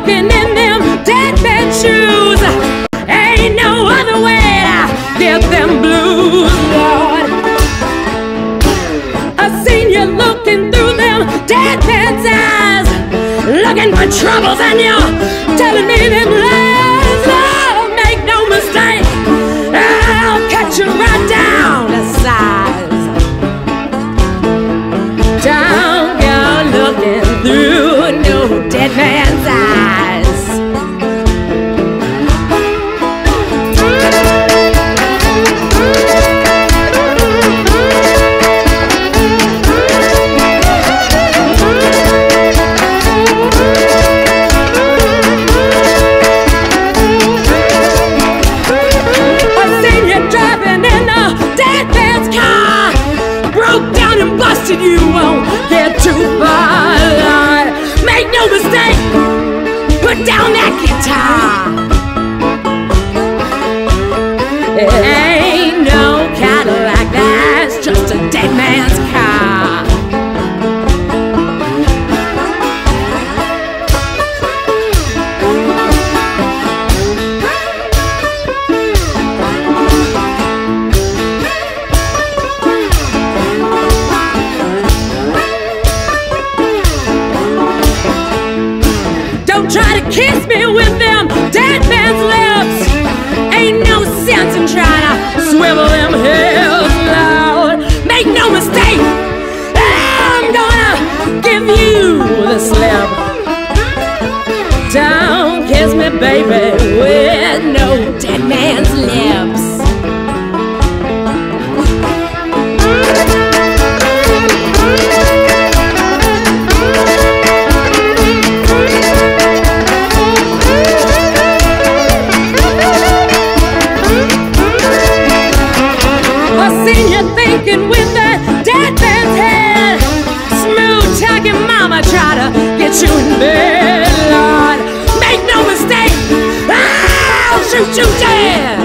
walking in them dead man shoes. Ain't no other way to get them blues, Lord. I seen you looking through them dead man's eyes, looking for troubles, and you're telling me them lies. Oh, make no mistake, I'll cut you right down to size. Don't go looking through no dead man's eyes. You won't get too far, Lord. Make no mistake, put down that guitar. It ain't no Cadillac, that's just a dead man's car. Try to kiss me with them dead man's lips. Ain't no sense in trying to swivel them hips, Lord. Make no mistake, I'm gonna give you the slip. Don't kiss me, baby, with no dead man's lips. Thinking with that dead man's head, smooth talking mama try to get you in bed, Lord. Make no mistake, I'll shoot you dead.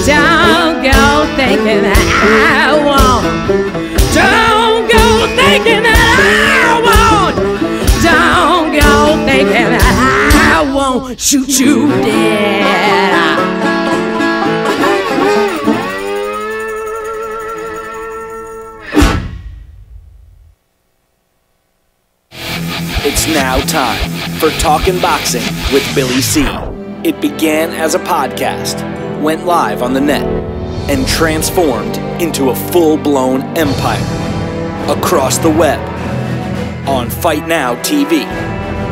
Don't go thinking that I won't. Don't go thinking that I won't. Don't go thinking that I won't shoot you dead. It's now time for Talkin' Boxing with Billy C. It began as a podcast, went live on the net, and transformed into a full-blown empire across the web, on Fight Now TV,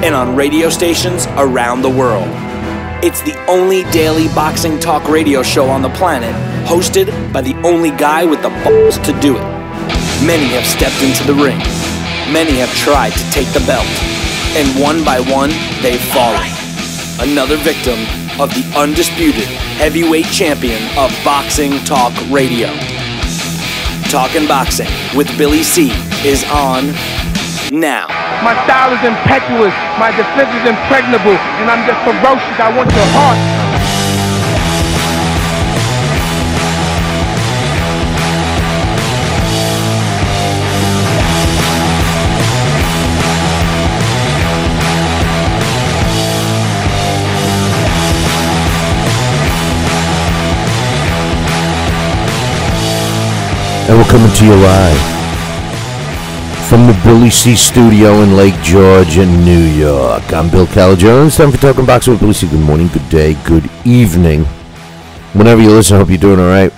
and on radio stations around the world. It's the only daily boxing talk radio show on the planet, hosted by the only guy with the balls to do it. Many have stepped into the ring. Many have tried to take the belt, and one by one, they've fallen. Another victim of the undisputed heavyweight champion of boxing talk radio. Talkin' Boxing with Billy C is on now. My style is impetuous, my defense is impregnable, and I'm just ferocious. I want your heart. And we're coming to you live from the Billy C studio in Lake George in New York. I'm Bill Calagione. Time for Talking Boxing with Billy C. Good morning, good day, good evening. Whenever you listen, I hope you're doing all right.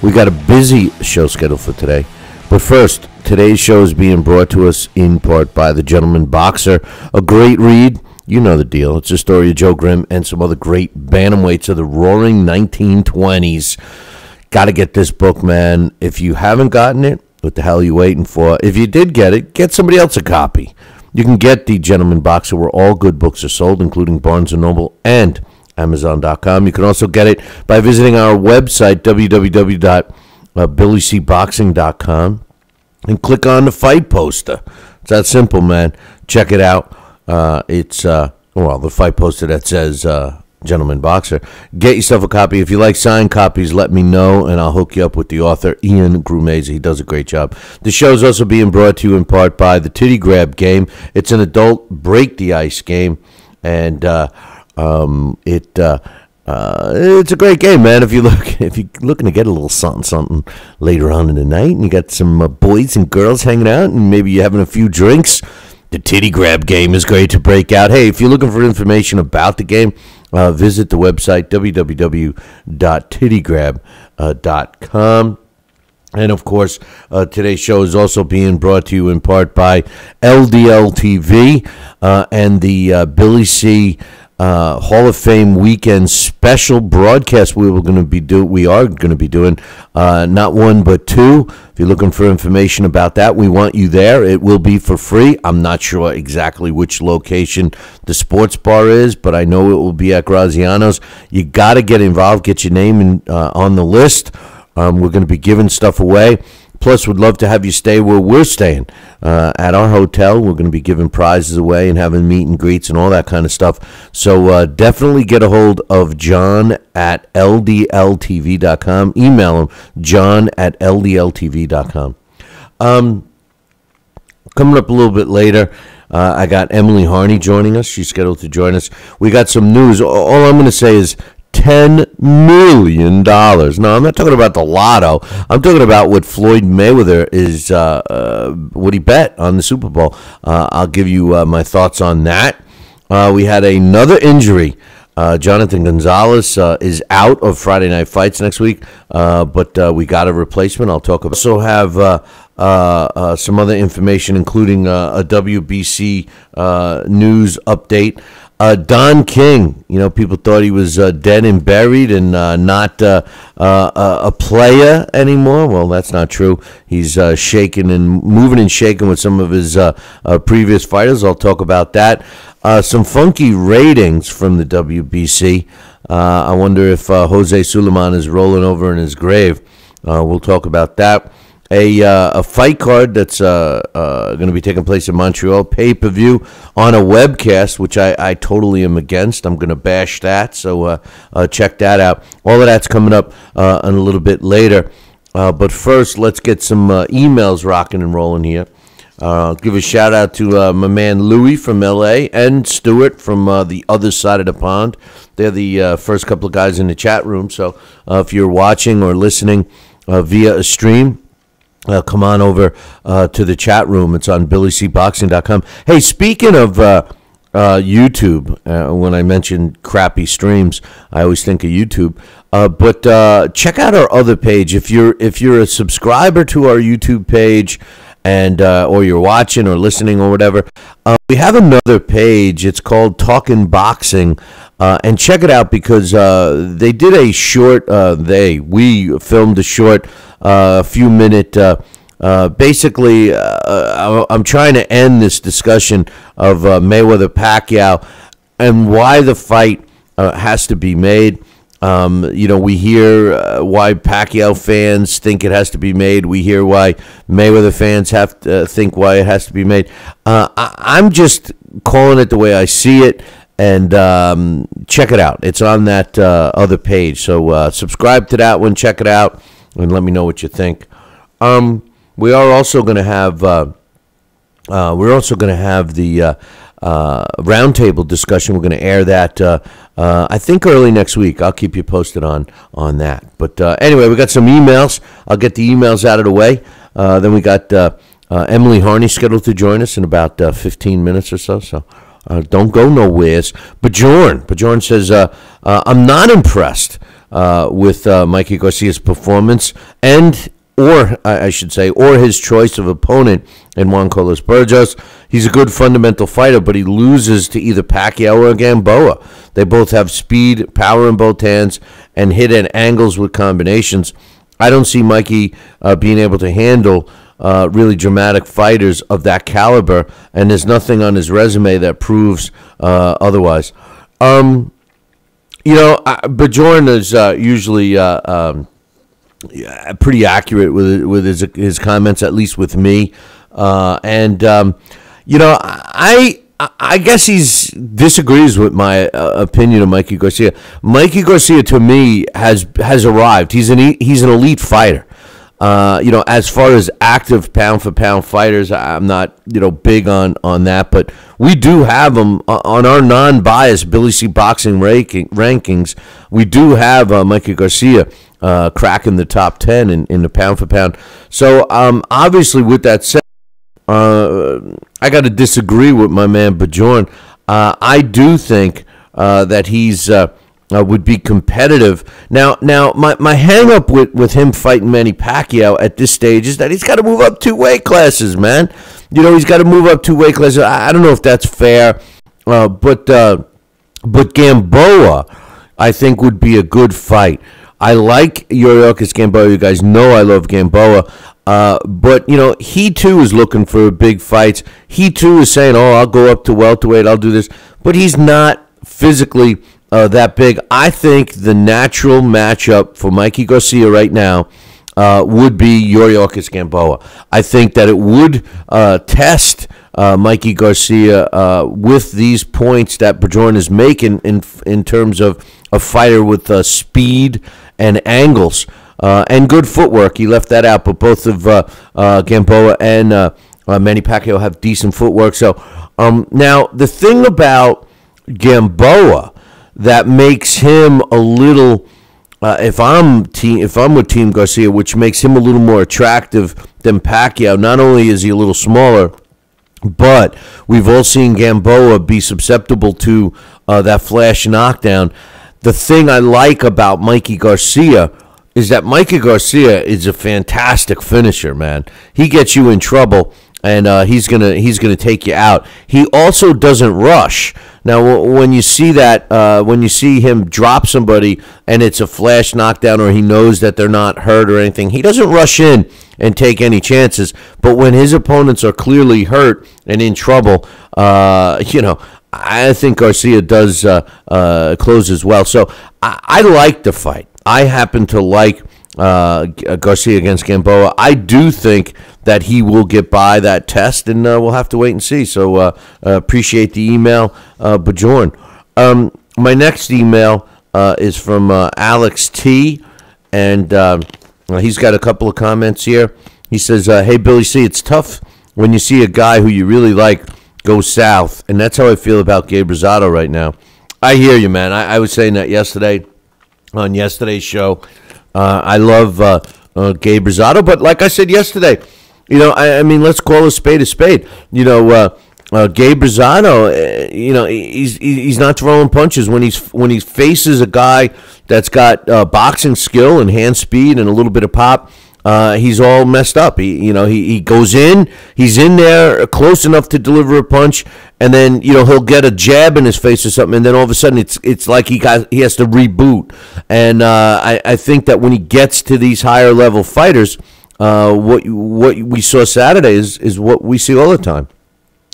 We got a busy show scheduled for today. But first, today's show is being brought to us in part by The Gentleman Boxer. A great read. You know the deal. It's a story of Joe Grimm and some other great bantamweights of the roaring 1920s. Got to get this book, man. If you haven't gotten it, what the hell are you waiting for? If you did get it, get somebody else a copy. You can get The Gentleman Boxer where all good books are sold, including Barnes & Noble and Amazon.com. You can also get it by visiting our website, www.BillyCBoxing.com, and click on the fight poster. It's that simple, man. Check it out. It's the fight poster that says Gentleman Boxer. Get yourself a copy. If you like signed copies, let me know, and I'll hook you up with the author, Ian Grumese. He does a great job. The show's also being brought to you in part by the Titty Grab game. It's an adult break-the-ice game, and it's a great game, man. If you're looking to get a little something later on in the night, and you got some boys and girls hanging out, and maybe you're having a few drinks, the Titty Grab game is great to break out. Hey, if you're looking for information about the game, visit the website www.tittygrab.com. And, of course, today's show is also being brought to you in part by LDL TV and the Billy C. Hall of Fame weekend special broadcast we are going to be doing not one but two. If you're looking for information about that, we want you there. It will be for free. I'm not sure exactly which location the sports bar is, but I know it will be at Graziano's. You got to get involved, get your name on the list. We're going to be giving stuff away. Plus, we'd love to have you stay where we're staying at our hotel. We're going to be giving prizes away and having meet and greets and all that kind of stuff. So definitely get a hold of John at ldltv.com. Email him, John at ldltv.com. Coming up a little bit later, I got Emily Harney joining us. She's scheduled to join us. We got some news. All I'm going to say is $10 million. No, I'm not talking about the lotto. I'm talking about what Floyd Mayweather is, what he bet on the Super Bowl. I'll give you my thoughts on that. We had another injury. Jonathan Gonzalez is out of Friday Night Fights next week, but we got a replacement. I'll talk about. Also have some other information, including a WBC news update. Don King, people thought he was dead and buried and not a player anymore. Well, that's not true. He's moving and shaking with some of his previous fighters. I'll talk about that. Some funky ratings from the WBC. I wonder if Jose Suleiman is rolling over in his grave. We'll talk about that. A fight card that's going to be taking place in Montreal, pay-per-view on a webcast, which I totally am against. I'm going to bash that, so check that out. All of that's coming up a little bit later. But first, let's get some emails rocking and rolling here. I'll give a shout-out to my man Louie from L.A. and Stuart from the other side of the pond. They're the first couple of guys in the chat room, so if you're watching or listening via a stream, come on over to the chat room. It's on BillyCBoxing.com. Hey, speaking of YouTube, when I mention crappy streams, I always think of YouTube. But check out our other page. If you're a subscriber to our YouTube page, and or you're watching or listening or whatever, we have another page. It's called Talkin' Boxing, and check it out because they did a short. We filmed a short, few minute. Basically, I'm trying to end this discussion of Mayweather Pacquiao and why the fight has to be made. We hear why Pacquiao fans think it has to be made. We hear why Mayweather fans have to think why it has to be made. I'm just calling it the way I see it, and check it out. It's on that other page. So subscribe to that one, check it out, and let me know what you think. We are also going to have the roundtable discussion. We're going to air that, I think, early next week. I'll keep you posted on that. But anyway, we got some emails. I'll get the emails out of the way. Then we got Emily Harney scheduled to join us in about 15 minutes or so. So don't go nowheres. Bjorn says, I'm not impressed with Mikey Garcia's performance or his choice of opponent in Juan Carlos Burgos. He's a good fundamental fighter, but he loses to either Pacquiao or Gamboa. They both have speed, power in both hands, and hit at angles with combinations. I don't see Mikey being able to handle really dramatic fighters of that caliber, and there's nothing on his resume that proves otherwise. Bjorn is usually pretty accurate with his comments, at least with me. I I guess he disagrees with my opinion of Mikey Garcia. Mikey Garcia, to me, has arrived. He's an elite fighter. As far as active pound-for-pound fighters, I'm not, big on that. But we do have him on our non-biased BillyCBoxing rankings. We do have Mikey Garcia cracking the top 10 in the pound-for-pound. So, obviously, with that said, I got to disagree with my man Bjorn. I do think that he's would be competitive. Now, my hang up with him fighting Manny Pacquiao at this stage is that he's got to move up 2 weight classes, man. He's got to move up 2 weight classes. I don't know if that's fair, but Gamboa, I think, would be a good fight. I like Yuriorkis Gamboa. You guys know I love Gamboa. But, he too is looking for big fights. He too is saying, I'll go up to welterweight, I'll do this. But he's not physically that big. I think the natural matchup for Mikey Garcia right now would be Yuriorkis Gamboa. I think that it would test Mikey Garcia with these points that Bjorn is making in terms of a fighter with speed and angles. And good footwork. He left that out, but both of Gamboa and Manny Pacquiao have decent footwork. So now the thing about Gamboa that makes him a little, if I'm with Team Garcia, which makes him a little more attractive than Pacquiao. Not only is he a little smaller, but we've all seen Gamboa be susceptible to that flash knockdown. The thing I like about Mikey Garcia is that Mikey Garcia is a fantastic finisher, man. He gets you in trouble, and he's gonna take you out. He also doesn't rush. Now, when you see that, when you see him drop somebody and it's a flash knockdown, or he knows that they're not hurt or anything, he doesn't rush in and take any chances. But when his opponents are clearly hurt and in trouble, I think Garcia does close as well. So I like the fight. I happen to like Garcia against Gamboa. I do think that he will get by that test, and we'll have to wait and see. So appreciate the email, Bjorn. My next email is from Alex T, and he's got a couple of comments here. He says, hey, Billy C., it's tough when you see a guy who you really like go south, and that's how I feel about Gabe Rosado right now. I hear you, man. I was saying that yesterday on yesterday's show. I love Gabe Rosado, but like I said yesterday, I mean, let's call a spade a spade. Gabe Rosado, he's not throwing punches when he faces a guy that's got boxing skill and hand speed and a little bit of pop. He's all messed up. He goes in, he's in there close enough to deliver a punch, and then he'll get a jab in his face or something, and then all of a sudden it's like he has to reboot. And I think that when he gets to these higher level fighters, what we saw Saturday is what we see all the time.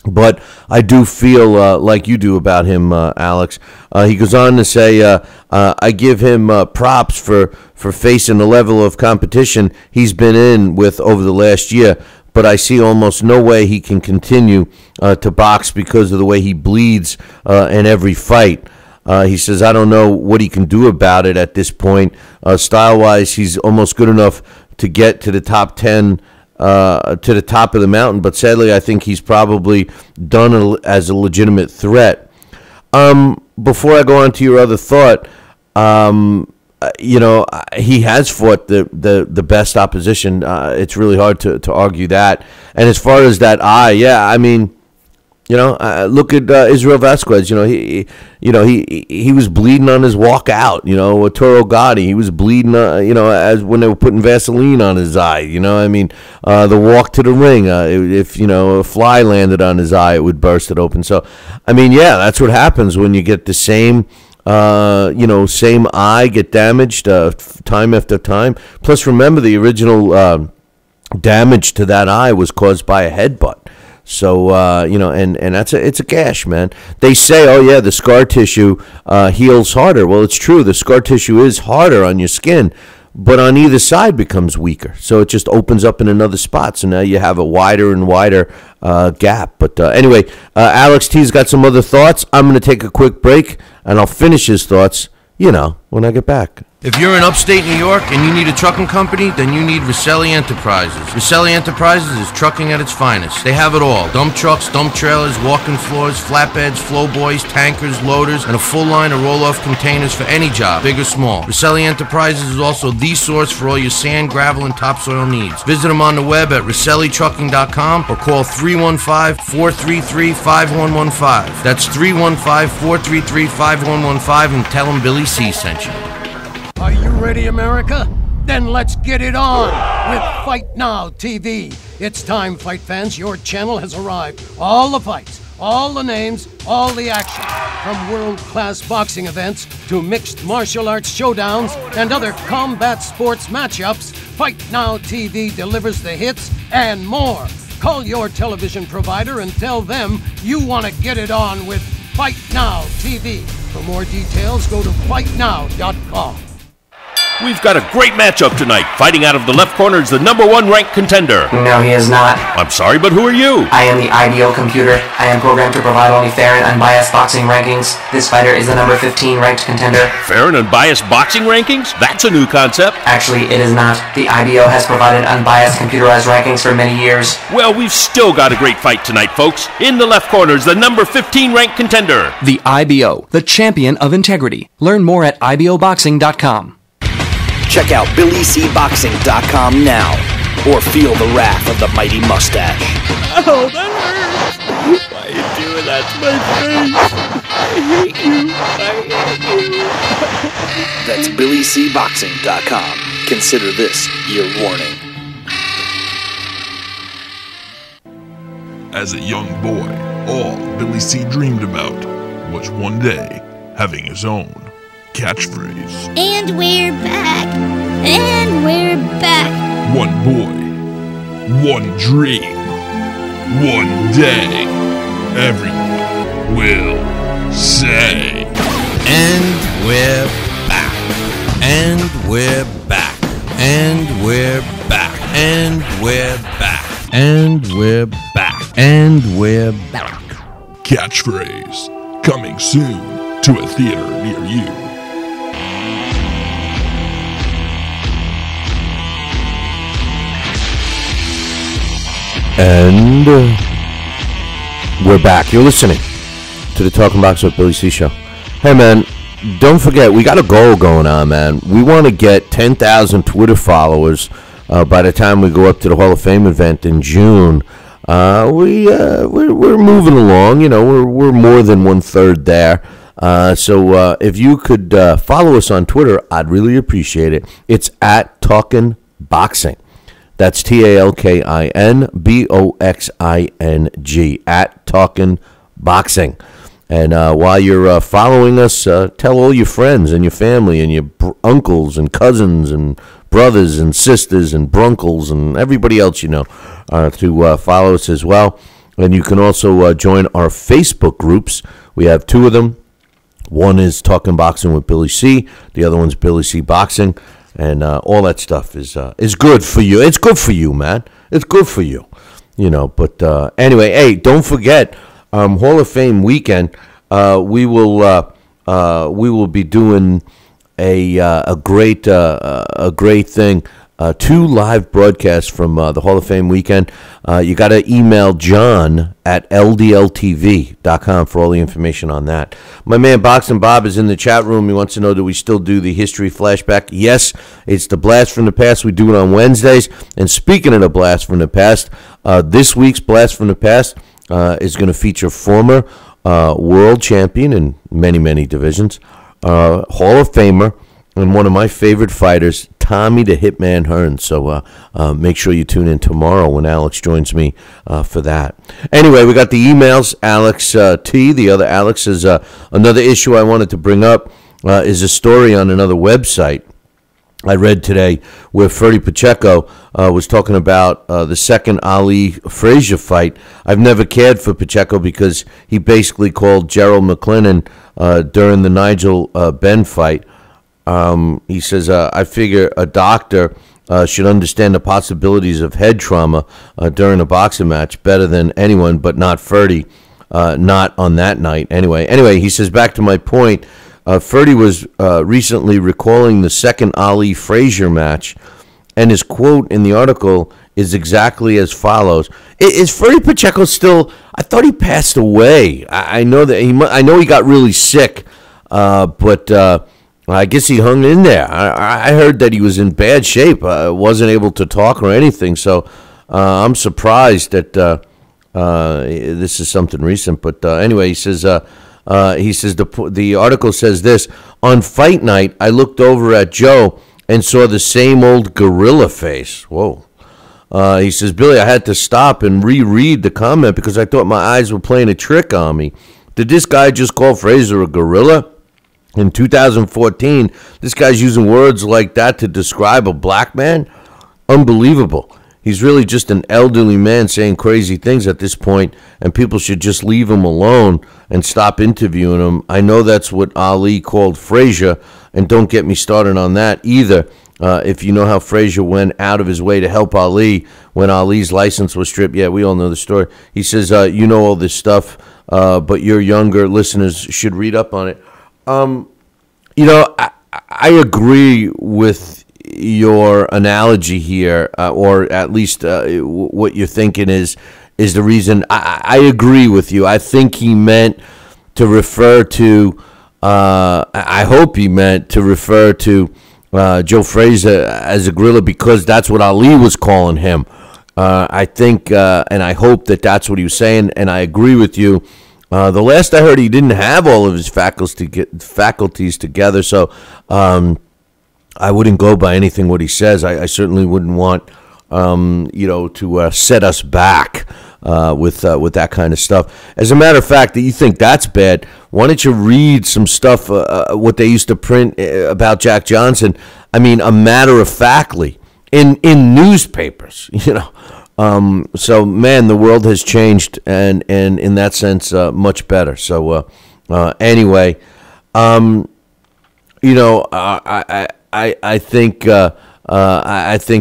But I do feel like you do about him, Alex. He goes on to say, I give him props for facing the level of competition he's been in with over the last year, but I see almost no way he can continue to box because of the way he bleeds in every fight. He says, I don't know what he can do about it at this point. Style-wise, he's almost good enough to get to the top 10 to the top of the mountain, but sadly I think he's probably done as a legitimate threat. Before I go on to your other thought, he has fought the best opposition. It's really hard to argue that. And as far as that eye, yeah, I mean, look at Israel Vasquez. He was bleeding on his walk out. Toro Gotti, he was bleeding. As when they were putting Vaseline on his eye. The walk to the ring. If a fly landed on his eye, it would burst it open. So, I mean, yeah, that's what happens when you get the same eye get damaged time after time. Plus, remember the original damage to that eye was caused by a headbutt. So, and it's a gash, man. They say, oh, yeah, the scar tissue heals harder. Well, it's true. The scar tissue is harder on your skin. but on either side becomes weaker. So it just opens up in another spot. So now you have a wider and wider gap. But anyway, Alex T's got some other thoughts. I'm going to take a quick break, and I'll finish his thoughts, when I get back. If you're in upstate New York and you need a trucking company, then you need Roselli Enterprises. Roselli Enterprises is trucking at its finest. They have it all. Dump trucks, dump trailers, walk-in floors, flatbeds, flowboys, tankers, loaders, and a full line of roll-off containers for any job, big or small. Roselli Enterprises is also the source for all your sand, gravel, and topsoil needs. Visit them on the web at RoselliTrucking.com or call 315-433-5115. That's 315-433-5115 and tell them Billy C sent you. Are you ready, America? Then let's get it on with Fight Now TV. It's time, fight fans. Your channel has arrived. All the fights, all the names, all the action. From world-class boxing events to mixed martial arts showdowns and other combat sports matchups, Fight Now TV delivers the hits and more. Call your television provider and tell them you want to get it on with Fight Now TV. For more details, go to fightnow.com. We've got a great matchup tonight. Fighting out of the left corner is the #1 ranked contender. No, he is not. I'm sorry, but who are you? I am the IBO computer. I am programmed to provide only fair and unbiased boxing rankings. This fighter is the number 15 ranked contender. Fair and unbiased boxing rankings? That's a new concept. Actually, it is not. The IBO has provided unbiased computerized rankings for many years. Well, we've still got a great fight tonight, folks. In the left corner is the number 15 ranked contender. The IBO, the champion of integrity. Learn more at IBOBoxing.com. Check out BillyCBoxing.com now, or feel the wrath of the mighty mustache. Oh, that hurts. Why are you doing that to my face? I hate you. That's BillyCBoxing.com. Consider this your warning. As a young boy, all Billy C dreamed about was one day having his own catchphrase. And we're back. And we're back. One boy, one dream, one day, everyone will say. And we're back. And we're back. And we're back. And we're back. And we're back. And we're back. Catchphrase coming soon to a theater near you. And we're back. You're listening to the Talking Box with Billy C show. Hey, man, don't forget, we got a goal going on, man. We want to get 10,000 Twitter followers by the time we go up to the Hall of Fame event in June. We're moving along. We're more than 1/3 there. So if you could follow us on Twitter, I'd really appreciate it. It's at Talkin' Boxing. That's TalkinBoxing, at Talkin' Boxing. And while you're following us, tell all your friends and your family and your uncles and cousins and brothers and sisters and bruncles and everybody else to follow us as well. And you can also join our Facebook groups. We have 2 of them. One is Talking Boxing with Billy C. The other one's Billy C Boxing. And all that stuff is good for you. It's good for you, man. It's good for you, But anyway, hey, don't forget, Hall of Fame weekend. We will be doing a great thing. 2 live broadcasts from the Hall of Fame weekend. You got to email John at ldltv.com for all the information on that. My man Boxing Bob is in the chat room. He wants to know, do we still do the history flashback? Yes, it's the Blast from the Past. We do it on Wednesdays. And speaking of the Blast from the Past, this week's Blast from the Past is going to feature former world champion in many, many divisions, Hall of Famer, and one of my favorite fighters, Tommy the Hitman Hearns. So make sure you tune in tomorrow when Alex joins me for that. Anyway, we got the emails. Alex T, the other Alex, is another issue I wanted to bring up is a story on another website I read today where Freddie Pacheco was talking about the second Ali Frazier fight. I've never cared for Pacheco because he basically called Gerald McClellan during the Nigel Benn fight. He says, I figure a doctor should understand the possibilities of head trauma during a boxing match better than anyone, but not Ferdy. Not on that night, anyway. He says, back to my point, Ferdy was recently recalling the second Ali-Frazier match, and his quote in the article is exactly as follows. Is Ferdy Pacheco still? I thought he passed away. I know that I know he got really sick, but I guess he hung in there. I heard that he was in bad shape. Wasn't able to talk or anything. So I'm surprised that this is something recent. But anyway, he says the article says this: on fight night, I looked over at Joe and saw the same old gorilla face. Whoa. He says, Billy, I had to stop and reread the comment because I thought my eyes were playing a trick on me. Did this guy just call Frazier a gorilla? In 2014, this guy's using words like that to describe a black man? Unbelievable. He's really just an elderly man saying crazy things at this point, and people should just leave him alone and stop interviewing him. I know that's what Ali called Frazier, and don't get me started on that either. If you know how Frazier went out of his way to help Ali when Ali's license was stripped. Yeah, we all know the story. He says, you know all this stuff, but your younger listeners should read up on it. I agree with your analogy here, or at least what you're thinking is the reason. I agree with you. I think he meant to refer to, I hope he meant to refer to Joe Frazier as a gorilla because that's what Ali was calling him. I think, and I hope that that's what he was saying, and I agree with you. The last I heard, he didn't have all of his faculties together, so I wouldn't go by anything what he says. I certainly wouldn't want, to set us back with that kind of stuff. As a matter of fact, that you think that's bad, why don't you read some stuff, what they used to print about Jack Johnson? I mean, a matter of factly in newspapers, So, man, the world has changed, and in that sense, much better. So, anyway, I think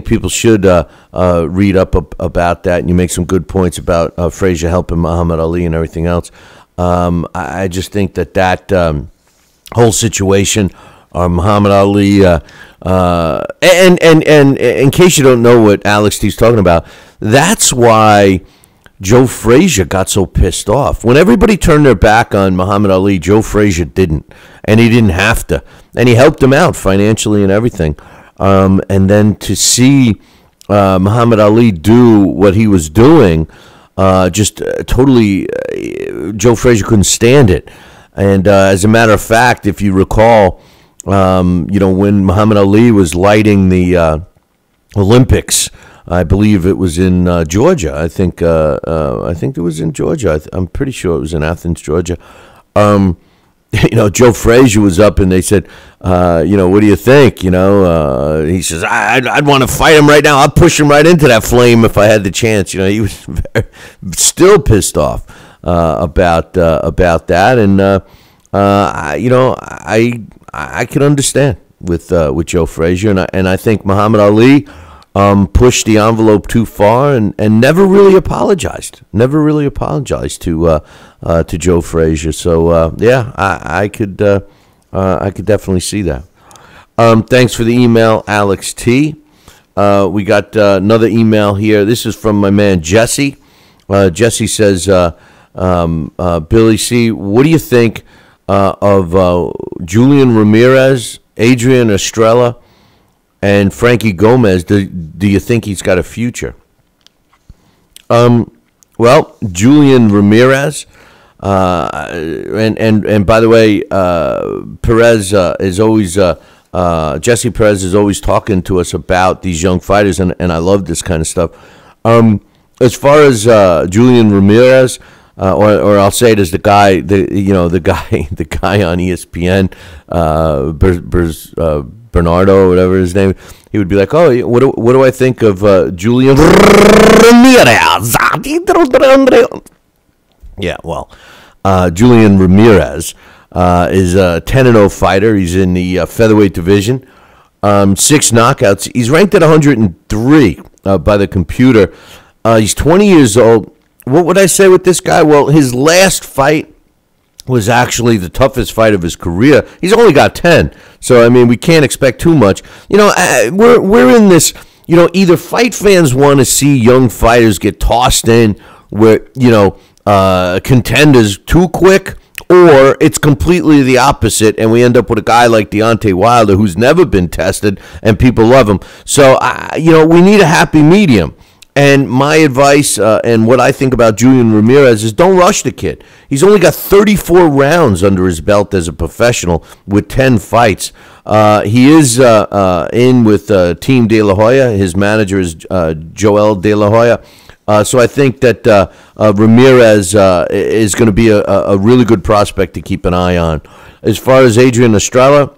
people should read up about that, and you make some good points about Frazier helping Muhammad Ali and everything else. I just think that whole situation, Muhammad Ali, and in case you don't know what Alex T's talking about, that's why Joe Frazier got so pissed off. When everybody turned their back on Muhammad Ali, Joe Frazier didn't, and he didn't have to, and he helped him out financially and everything. And then to see Muhammad Ali do what he was doing, just totally, Joe Frazier couldn't stand it. And as a matter of fact, if you recall, when Muhammad Ali was lighting the Olympics, I believe it was in Georgia. I think it was in Georgia. I'm pretty sure it was in Athens, Georgia. Joe Frazier was up, and they said, what do you think? He says, I'd want to fight him right now. I'll push him right into that flame if I had the chance. He was still pissed off about that, and I can understand with Joe Frazier, and I think Muhammad Ali pushed the envelope too far and never really apologized. To Joe Frazier. So I could definitely see that. Thanks for the email, Alex T. We got another email here. This is from my man Jesse. Jesse says, Billy C., what do you think of Julian Ramirez, Adrian Estrella, and Frankie Gomez? Do you think he's got a future? Well, Julian Ramirez, and by the way, Perez is always Jesse Perez is always talking to us about these young fighters, and I love this kind of stuff. As far as Julian Ramirez, or I'll say it as the guy on ESPN, Bernardo, or whatever his name, he would be like, oh, what do I think of Julian Ramirez? Yeah, well, Julian Ramirez, is a 10-0 fighter. He's in the featherweight division. 6 knockouts. He's ranked at 103 by the computer. He's 20 years old. What would I say with this guy? Well, his last fight was actually the toughest fight of his career. He's only got 10. So, I mean, we can't expect too much. We're in this, either fight fans want to see young fighters get tossed in where, contenders too quick, or it's completely the opposite, and we end up with a guy like Deontay Wilder who's never been tested, and people love him. So, we need a happy medium. And my advice and what I think about Julian Ramirez is don't rush the kid. He's only got 34 rounds under his belt as a professional with 10 fights. He is in with Team De La Hoya. His manager is Joel De La Hoya. So I think that Ramirez is going to be a really good prospect to keep an eye on. As far as Adrian Estrella,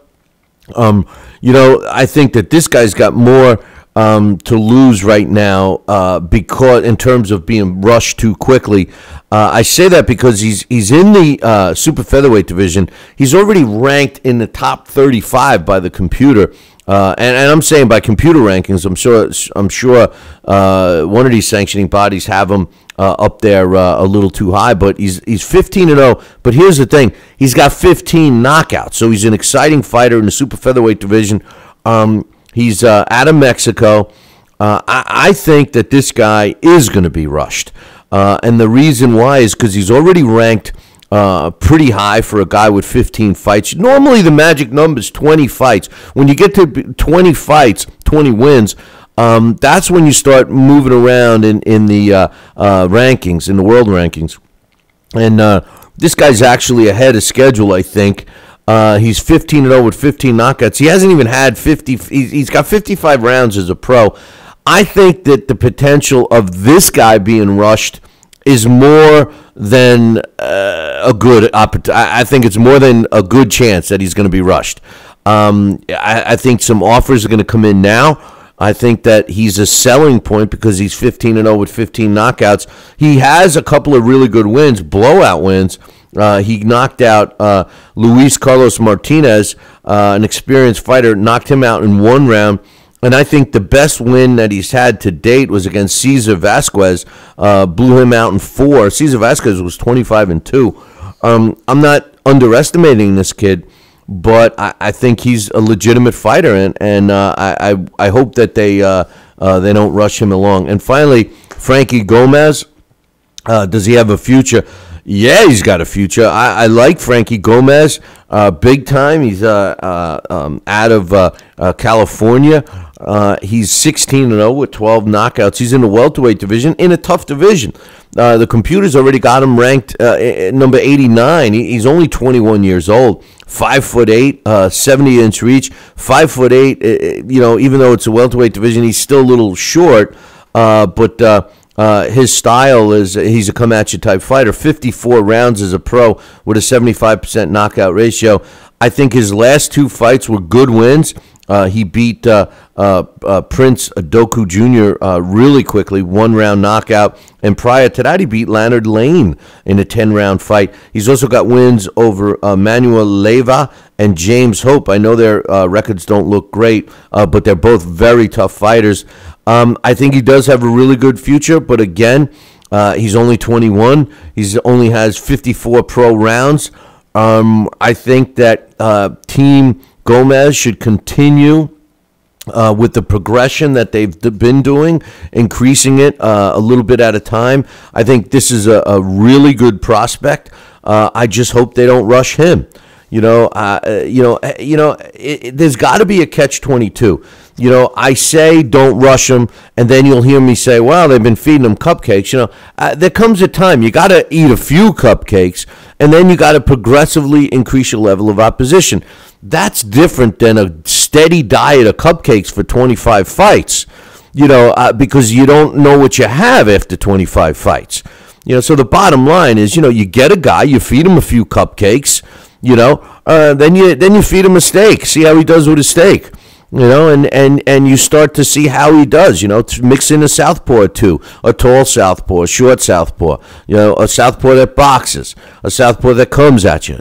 I think that this guy's got more to lose right now because in terms of being rushed too quickly. I say that because he's in the super featherweight division. He's already ranked in the top 35 by the computer. And I'm saying by computer rankings. I'm sure one of these sanctioning bodies have him up there a little too high, but he's 15-0. But here's the thing: he's got 15 knockouts, so he's an exciting fighter in the super featherweight division. He's out of Mexico. I think that this guy is going to be rushed. And the reason why is because he's already ranked pretty high for a guy with 15 fights. Normally the magic number is 20 fights. When you get to 20 fights, 20 wins, that's when you start moving around in the rankings, in the world rankings. And this guy's actually ahead of schedule, I think. He's 15-0 with 15 knockouts. He hasn't even had 50. He's got 55 rounds as a pro. I think that the potential of this guy being rushed is more than a good opportunity. I think it's more than a good chance that he's going to be rushed. I think some offers are going to come in now. I think that he's a selling point because he's 15-0 with 15 knockouts. He has a couple of really good wins, blowout wins. He knocked out Luis Carlos Martinez, an experienced fighter, knocked him out in 1 round. And I think the best win that he's had to date was against Cesar Vasquez, blew him out in 4. Cesar Vasquez was 25-2. I'm not underestimating this kid, but I think he's a legitimate fighter, and I hope that they don't rush him along. And finally, Frankie Gomez, does he have a future? Yeah, he's got a future. I like Frankie Gomez big time. He's out of California. He's 16-0 with 12 knockouts. He's in the welterweight division, in a tough division. The computer's already got him ranked number 89. He's only 21 years old. 5'8", 70-inch reach. 5'8". Even though it's a welterweight division, he's still a little short. But his style is he's a come-at-you type fighter. 54 rounds as a pro with a 75% knockout ratio. I think his last 2 fights were good wins. He beat Prince Doku Jr. Really quickly, 1-round knockout. And prior to that, he beat Leonard Lane in a 10-round fight. He's also got wins over Manuel Leyva and James Hope. I know their records don't look great, but they're both very tough fighters. I think he does have a really good future, but again, he's only 21. He only has 54 pro rounds. I think that Team Gomez should continue with the progression that they've been doing, increasing it a little bit at a time. I think this is a really good prospect. I just hope they don't rush him. There's got to be a catch-22. I say don't rush them, and then you'll hear me say, well, they've been feeding them cupcakes. There comes a time you got to eat a few cupcakes, and then you got to progressively increase your level of opposition. That's different than a steady diet of cupcakes for 25 fights, because you don't know what you have after 25 fights. So the bottom line is, you get a guy, you feed him a few cupcakes, then you feed him a steak, see how he does with his steak. and you start to see how he does, mix in a southpaw or two, a tall southpaw, a short southpaw, a southpaw that boxes, a southpaw that comes at you.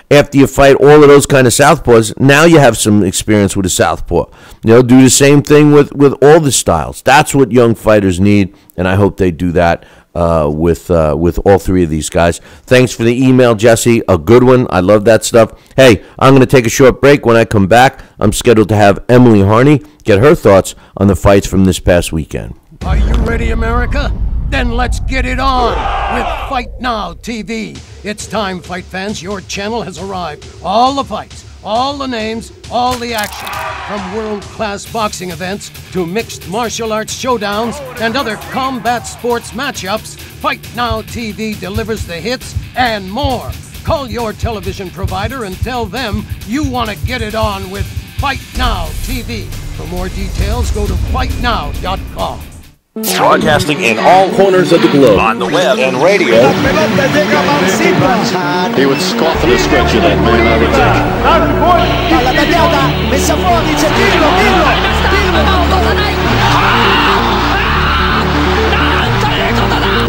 After you fight all of those kind of southpaws, now you have some experience with a southpaw. Do the same thing with all the styles. That's what young fighters need, and I hope they do that with all three of these guys. Thanks for the email, Jesse. A good one. I love that stuff. Hey, I'm going to take a short break. When I come back, I'm scheduled to have Emily Harney get her thoughts on the fights from this past weekend. Are you ready, America? Then let's get it on with Fight Now TV. It's time, fight fans. Your channel has arrived. All the fights, all the names, all the action. From world-class boxing events to mixed martial arts showdowns and other combat sports matchups, Fight Now TV delivers the hits and more. Call your television provider and tell them you want to get it on with Fight Now TV. For more details, go to fightnow.com. Broadcasting in all corners of the globe, on the web and radio. He would scoff at a stretch of that man, I would think. Palla tagliata, messa fuori, c'è Pirlo.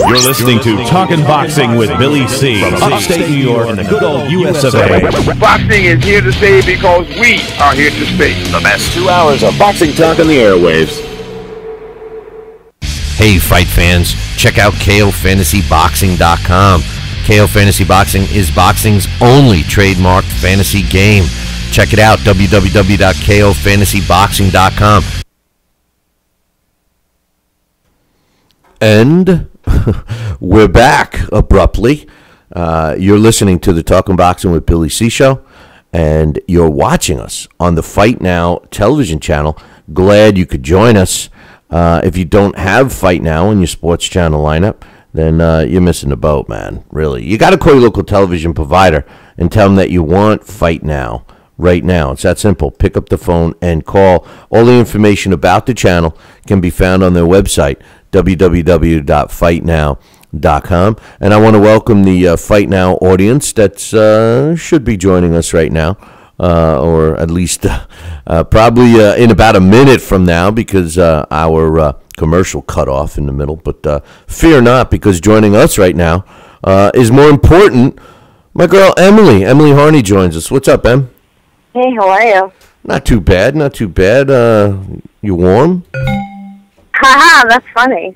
You're listening to Talkin' Boxing with Billy C. From upstate New York and the good old US of A. Boxing is here to stay because we are here to stay. The best 2 hours of boxing talk on the airwaves. Hey, fight fans, check out KOFantasyBoxing.com. KO Fantasy Boxing is boxing's only trademarked fantasy game. Check it out, www.KOFantasyBoxing.com. And we're back abruptly. You're listening to the Talkin' Boxing with Billy C show, and you're watching us on the Fight Now television channel. Glad you could join us. If you don't have Fight Now in your sports channel lineup, then you're missing the boat, man. Really. You got to call your local television provider and tell them that you want Fight Now right now. It's that simple. Pick up the phone and call. All the information about the channel can be found on their website, www.fightnow.com. And I want to welcome the Fight Now audience that should be joining us right now. Or at least probably in about a minute from now, because our commercial cut off in the middle. But fear not, because joining us right now is more important. My girl Emily Harney joins us. What's up, Em? Hey, how are you? Not too bad, not too bad. You warm? Haha, that's funny.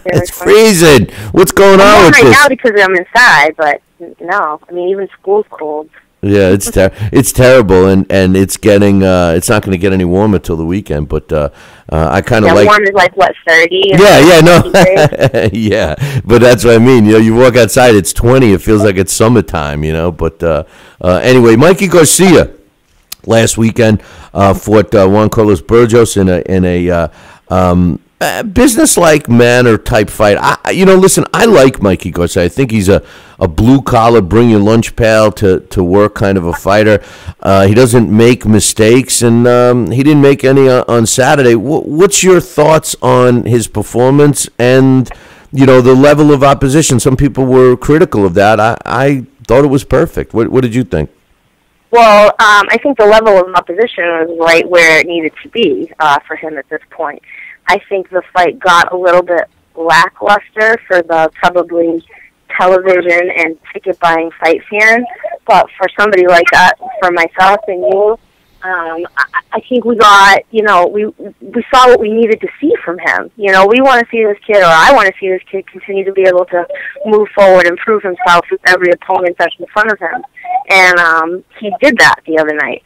It's freezing. What's going on with right this? now because I'm inside, but no. I mean, even school's cold. Yeah, it's terrible, and it's getting it's not going to get any warmer till the weekend. But I kind of like warm is like what, 30? Yeah, no, yeah. But that's what I mean. You walk outside, it's 20. It feels like it's summertime. But anyway, Mikey Garcia last weekend fought Juan Carlos Burgos in a business-like manner type fight. Listen, I like Mikey Garcia. I think he's a blue-collar, bring-your-lunch pal to work kind of a fighter. He doesn't make mistakes, and he didn't make any on Saturday. What's your thoughts on his performance and, the level of opposition? Some people were critical of that. I thought it was perfect. What did you think? Well, I think the level of opposition was right where it needed to be for him at this point. I think the fight got a little bit lackluster for the probably television and ticket-buying fight fans, but for somebody like that, for myself and you, I think we got, we saw what we needed to see from him. We want to see this kid, or I want to see this kid continue to be able to move forward and prove himself with every opponent that's in front of him, and he did that the other night.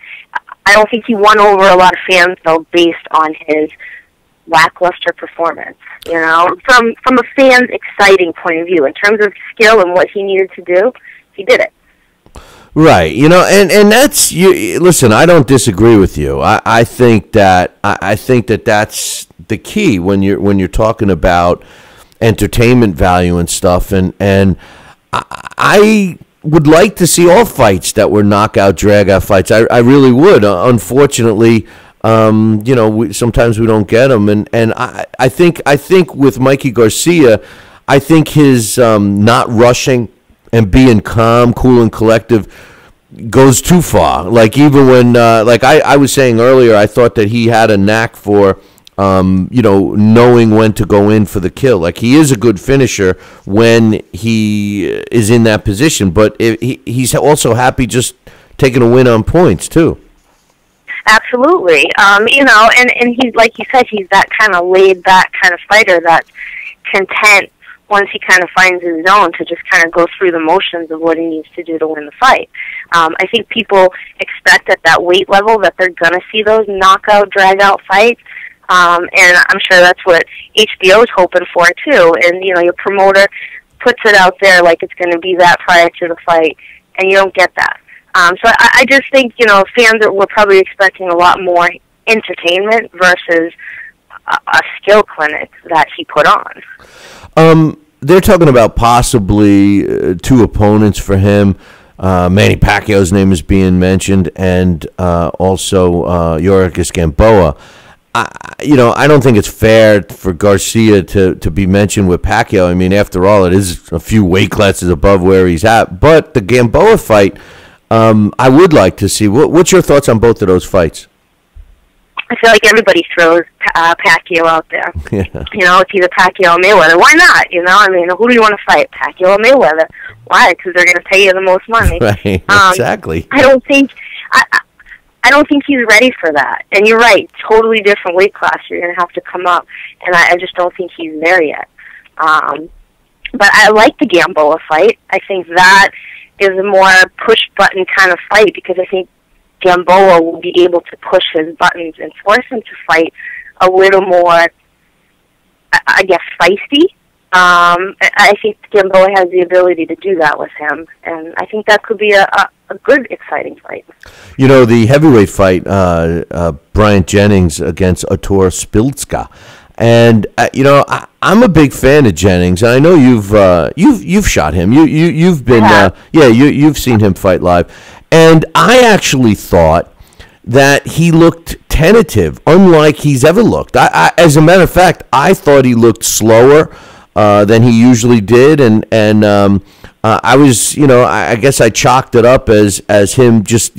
I don't think he won over a lot of fans, though, based on his lackluster performance, from a fan's exciting point of view. In terms of skill and what he needed to do, he did it. Right, and that's you. Listen, I don't disagree with you. I think that that's the key when you're talking about entertainment value and stuff. And I would like to see all fights that were knockout, drag-out fights. I really would. Unfortunately, sometimes we don't get them, and I think with Mikey Garcia, I think his not rushing and being calm, cool, and collective goes too far. Like even when, like I was saying earlier, I thought that he had a knack for, knowing when to go in for the kill. Like he is a good finisher when he is in that position, but he's also happy just taking a win on points too. Absolutely. And he's, like you said, he's that kind of laid back kind of fighter that's content once he kind of finds his zone to just kind of go through the motions of what he needs to do to win the fight. I think people expect at that weight level that they're going to see those knockout, drag-out fights, and I'm sure that's what HBO is hoping for, too. And, your promoter puts it out there like it's going to be that prior to the fight, and you don't get that. So I just think, fans were probably expecting a lot more entertainment versus a skill clinic that he put on. They're talking about possibly two opponents for him. Manny Pacquiao's name is being mentioned, and also Yorikis Gamboa. I don't think it's fair for Garcia to be mentioned with Pacquiao. I mean, after all, it is a few weight classes above where he's at. But the Gamboa fight, I would like to see. What's your thoughts on both of those fights? I feel like everybody throws Pacquiao out there. Yeah. It's either Pacquiao or Mayweather. Why not? I mean, who do you want to fight, Pacquiao or Mayweather? Why? Because they're going to pay you the most money. Right. Exactly. I don't think he's ready for that. And you're right. Totally different weight class. You're going to have to come up, and I just don't think he's there yet. But I like the Gamboa fight. I think that is a more push button kind of fight because I think Gamboa will be able to push his buttons and force him to fight a little more, I guess, feisty. I think Gamboa has the ability to do that with him, and I think that could be a good, exciting fight. The heavyweight fight, Bryant Jennings against Artur Spilska. And I'm a big fan of Jennings, and I know you've shot him. You've been you've seen him fight live, and I actually thought that he looked tentative, unlike he's ever looked. As a matter of fact, I thought he looked slower than he usually did, and I was I guess I chalked it up as him just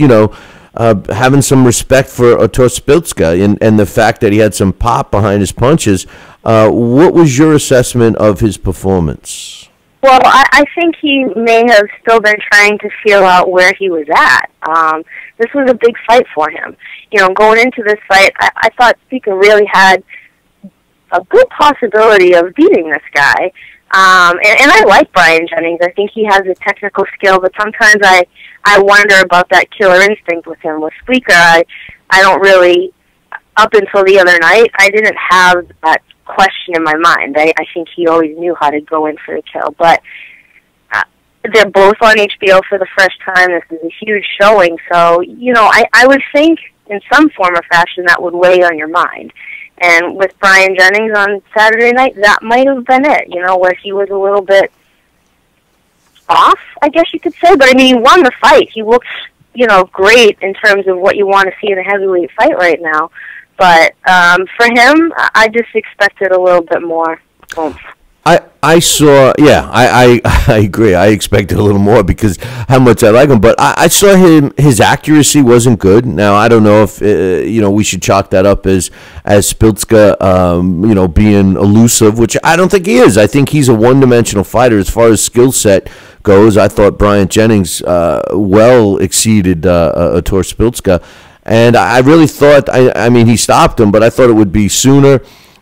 having some respect for Artur Spilska and the fact that he had some pop behind his punches. What was your assessment of his performance? Well, I think he may have still been trying to feel out where he was at. This was a big fight for him. Going into this fight, I thought Spilska really had a good possibility of beating this guy. And I like Brian Jennings. I think he has a technical skill, but sometimes I wonder about that killer instinct with him. With Spilska, I don't really, up until the other night, I didn't have that question in my mind. I think he always knew how to go in for the kill. But they're both on HBO for the first time. This is a huge showing. So, I would think in some form or fashion that would weigh on your mind. And with Brian Jennings on Saturday night, that might have been it, where he was a little bit off, I guess you could say. But, I mean, he won the fight. He looks, great in terms of what you want to see in a heavyweight fight right now. But for him, I just expected a little bit more oomph. I saw, I agree. I expected a little more because how much I like him. But I saw his accuracy wasn't good. Now, I don't know if, we should chalk that up as Spilska, being elusive, which I don't think he is. I think he's a one-dimensional fighter as far as skill set goes. I thought Bryant Jennings well exceeded Artur Spilska. And I really thought, I mean, he stopped him, but I thought it would be sooner.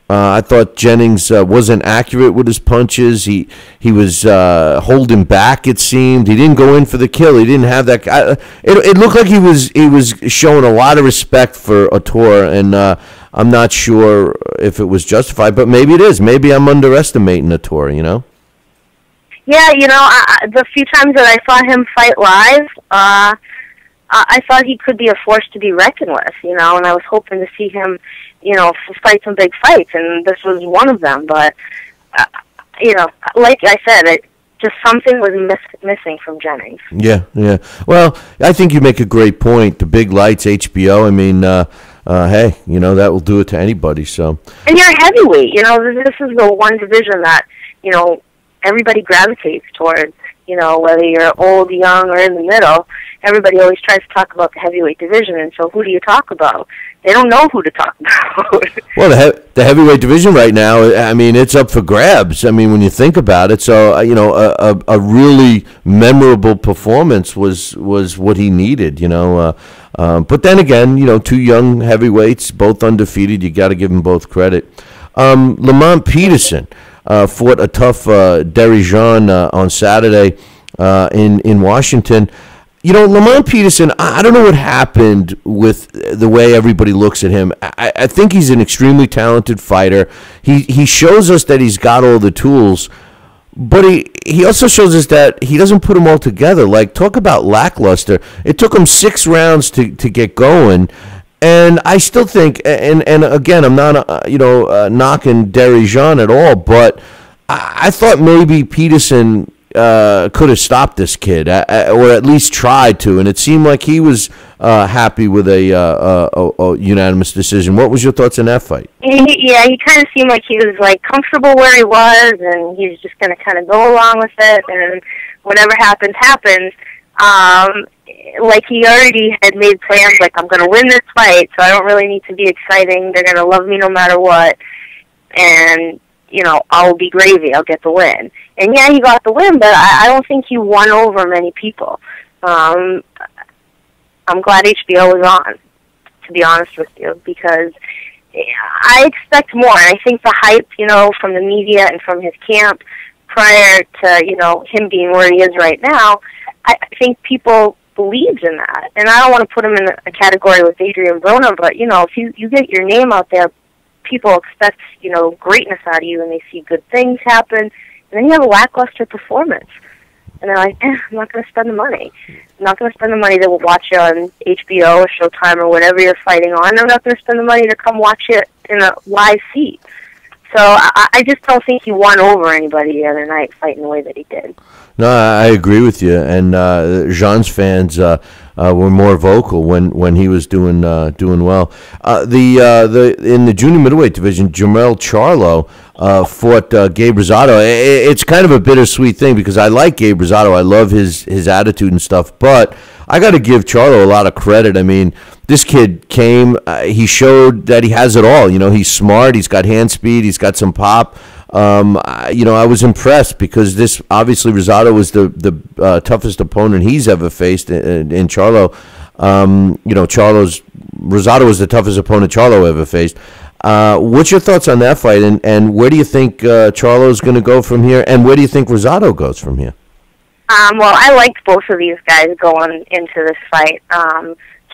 I thought Jennings wasn't accurate with his punches. He was holding back, it seemed. He didn't go in for the kill. He didn't have that. It looked like he was showing a lot of respect for Artur, and I'm not sure if it was justified, but maybe it is. Maybe I'm underestimating Artur, Yeah, the few times that I saw him fight live, I thought he could be a force to be reckoned with, and I was hoping to see him fight some big fights, and this was one of them. But, like I said, just something was missing from Jennings. Yeah. Well, I think you make a great point. The big lights, HBO, I mean, hey, that will do it to anybody. So. And you're a heavyweight. This is the one division that, everybody gravitates towards. whether you're old, young, or in the middle, everybody always tries to talk about the heavyweight division, and so who do you talk about? They don't know who to talk about. Well, the heavyweight division right now, I mean, it's up for grabs. I mean, when you think about it, so a really memorable performance was what he needed. But then again, two young heavyweights, both undefeated. You got to give them both credit. Lamont Peterson fought a tough Derry Jean on Saturday in Washington. Lamont Peterson, I don't know what happened with the way everybody looks at him. I think he's an extremely talented fighter. He shows us that he's got all the tools, but he also shows us that he doesn't put them all together. Like, talk about lackluster. It took him 6 rounds to get going, and I still think, and again, I'm not knocking Derry Jean at all, but I thought maybe Peterson could have stopped this kid, or at least tried to, and it seemed like he was happy with a unanimous decision. What was your thoughts on that fight? He kind of seemed like he was comfortable where he was, and he was just going to kind of go along with it, and whatever happens. Like he already had made plans, like, I'm going to win this fight, so I don't really need to be exciting. They're going to love me no matter what, and I'll be gravy. I'll get the win. And yeah, he got the win, but I don't think he won over many people. I'm glad HBO was on, to be honest with you, because I expect more. And I think the hype, from the media and from his camp prior to, him being where he is right now, I think people believed in that. And I don't want to put him in a category with Adrian Broner, but, if you get your name out there, people expect, greatness out of you, and they see good things happen, and then you have a lackluster performance. And they're like, I'm not going to spend the money. I'm not going to spend the money to watch you on HBO or Showtime or whatever you're fighting on. I'm not going to spend the money to come watch it in a live seat. So I just don't think he won over anybody the other night fighting the way that he did. No, I agree with you. And Jean's fans were more vocal when he was doing well. In the junior middleweight division, Jermell Charlo fought Gabe Rosado. It's kind of a bittersweet thing because I like Gabe Rosado. I love his attitude and stuff, but I got to give Charlo a lot of credit. I mean, this kid came. He showed that he has it all. He's smart. He's got hand speed. He's got some pop. I was impressed because this obviously Rosado was the toughest opponent he's ever faced in Charlo. Rosado was the toughest opponent Charlo ever faced. What's your thoughts on that fight, and where do you think Charlo's going to go from here, and where do you think Rosado goes from here? Well, I liked both of these guys going into this fight.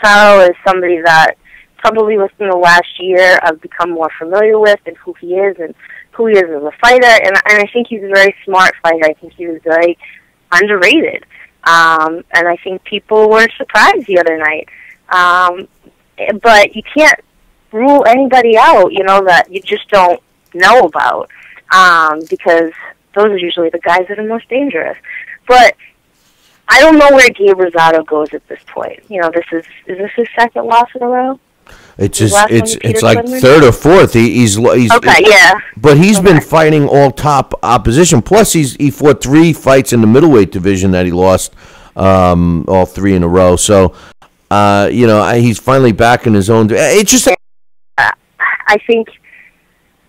Charlo is somebody that probably within the last year I've become more familiar with, and who he is as a fighter, and I think he's a very smart fighter. I think he was very underrated, and I think people were surprised the other night. But you can't rule anybody out, that you just don't know about, because those are usually the guys that are most dangerous. But I don't know where Gabe Rosado goes at this point. Is this his second loss in a row? It's like third or fourth. He's okay, yeah. But he's been fighting all top opposition. Plus, he fought 3 fights in the middleweight division that he lost, all 3 in a row. So, he's finally back in his own. It's just.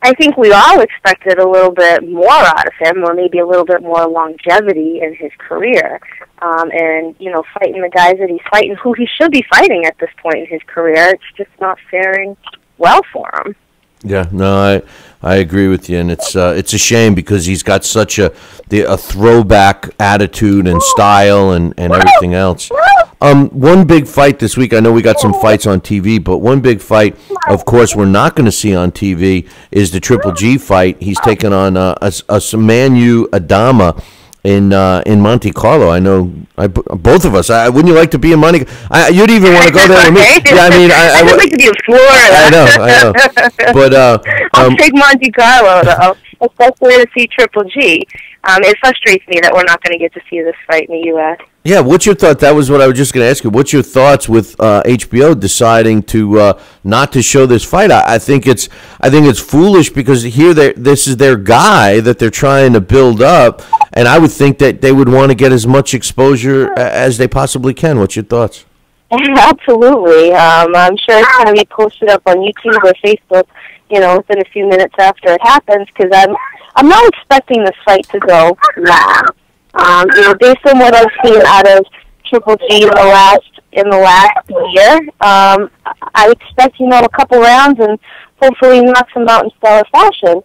I think we all expected a little bit more out of him, or maybe a little bit more longevity in his career. And, fighting the guys that he's fighting, who he should be fighting at this point in his career, it's just not faring well for him. Yeah, no, I agree with you, and it's a shame because he's got such a throwback attitude and style and everything else. One big fight this week, I know we got some fights on TV, but one big fight, of course, we're not going to see on TV is the Triple G fight. He's taking on Manu Adama in Monte Carlo. I know both of us. Wouldn't you like to be in Monte? You'd even want to go there with me. Yeah, I would like to be in Florida. I know. But I'll take Monte Carlo though. especially to see Triple G. It frustrates me that we're not going to get to see this fight in the U.S. Yeah, what's your thought? That was what I was just going to ask you. What's your thoughts with HBO deciding to not to show this fight? I think it's foolish because here this is their guy that they're trying to build up, and I would think that they would want to get as much exposure as they possibly can. What's your thoughts? Absolutely. I'm sure it's going to be posted up on YouTube or Facebook, within a few minutes after it happens, because I'm not expecting this fight to go long. Based on what I've seen out of Triple G in the last year, I expect a couple rounds and hopefully knock him out in stellar fashion.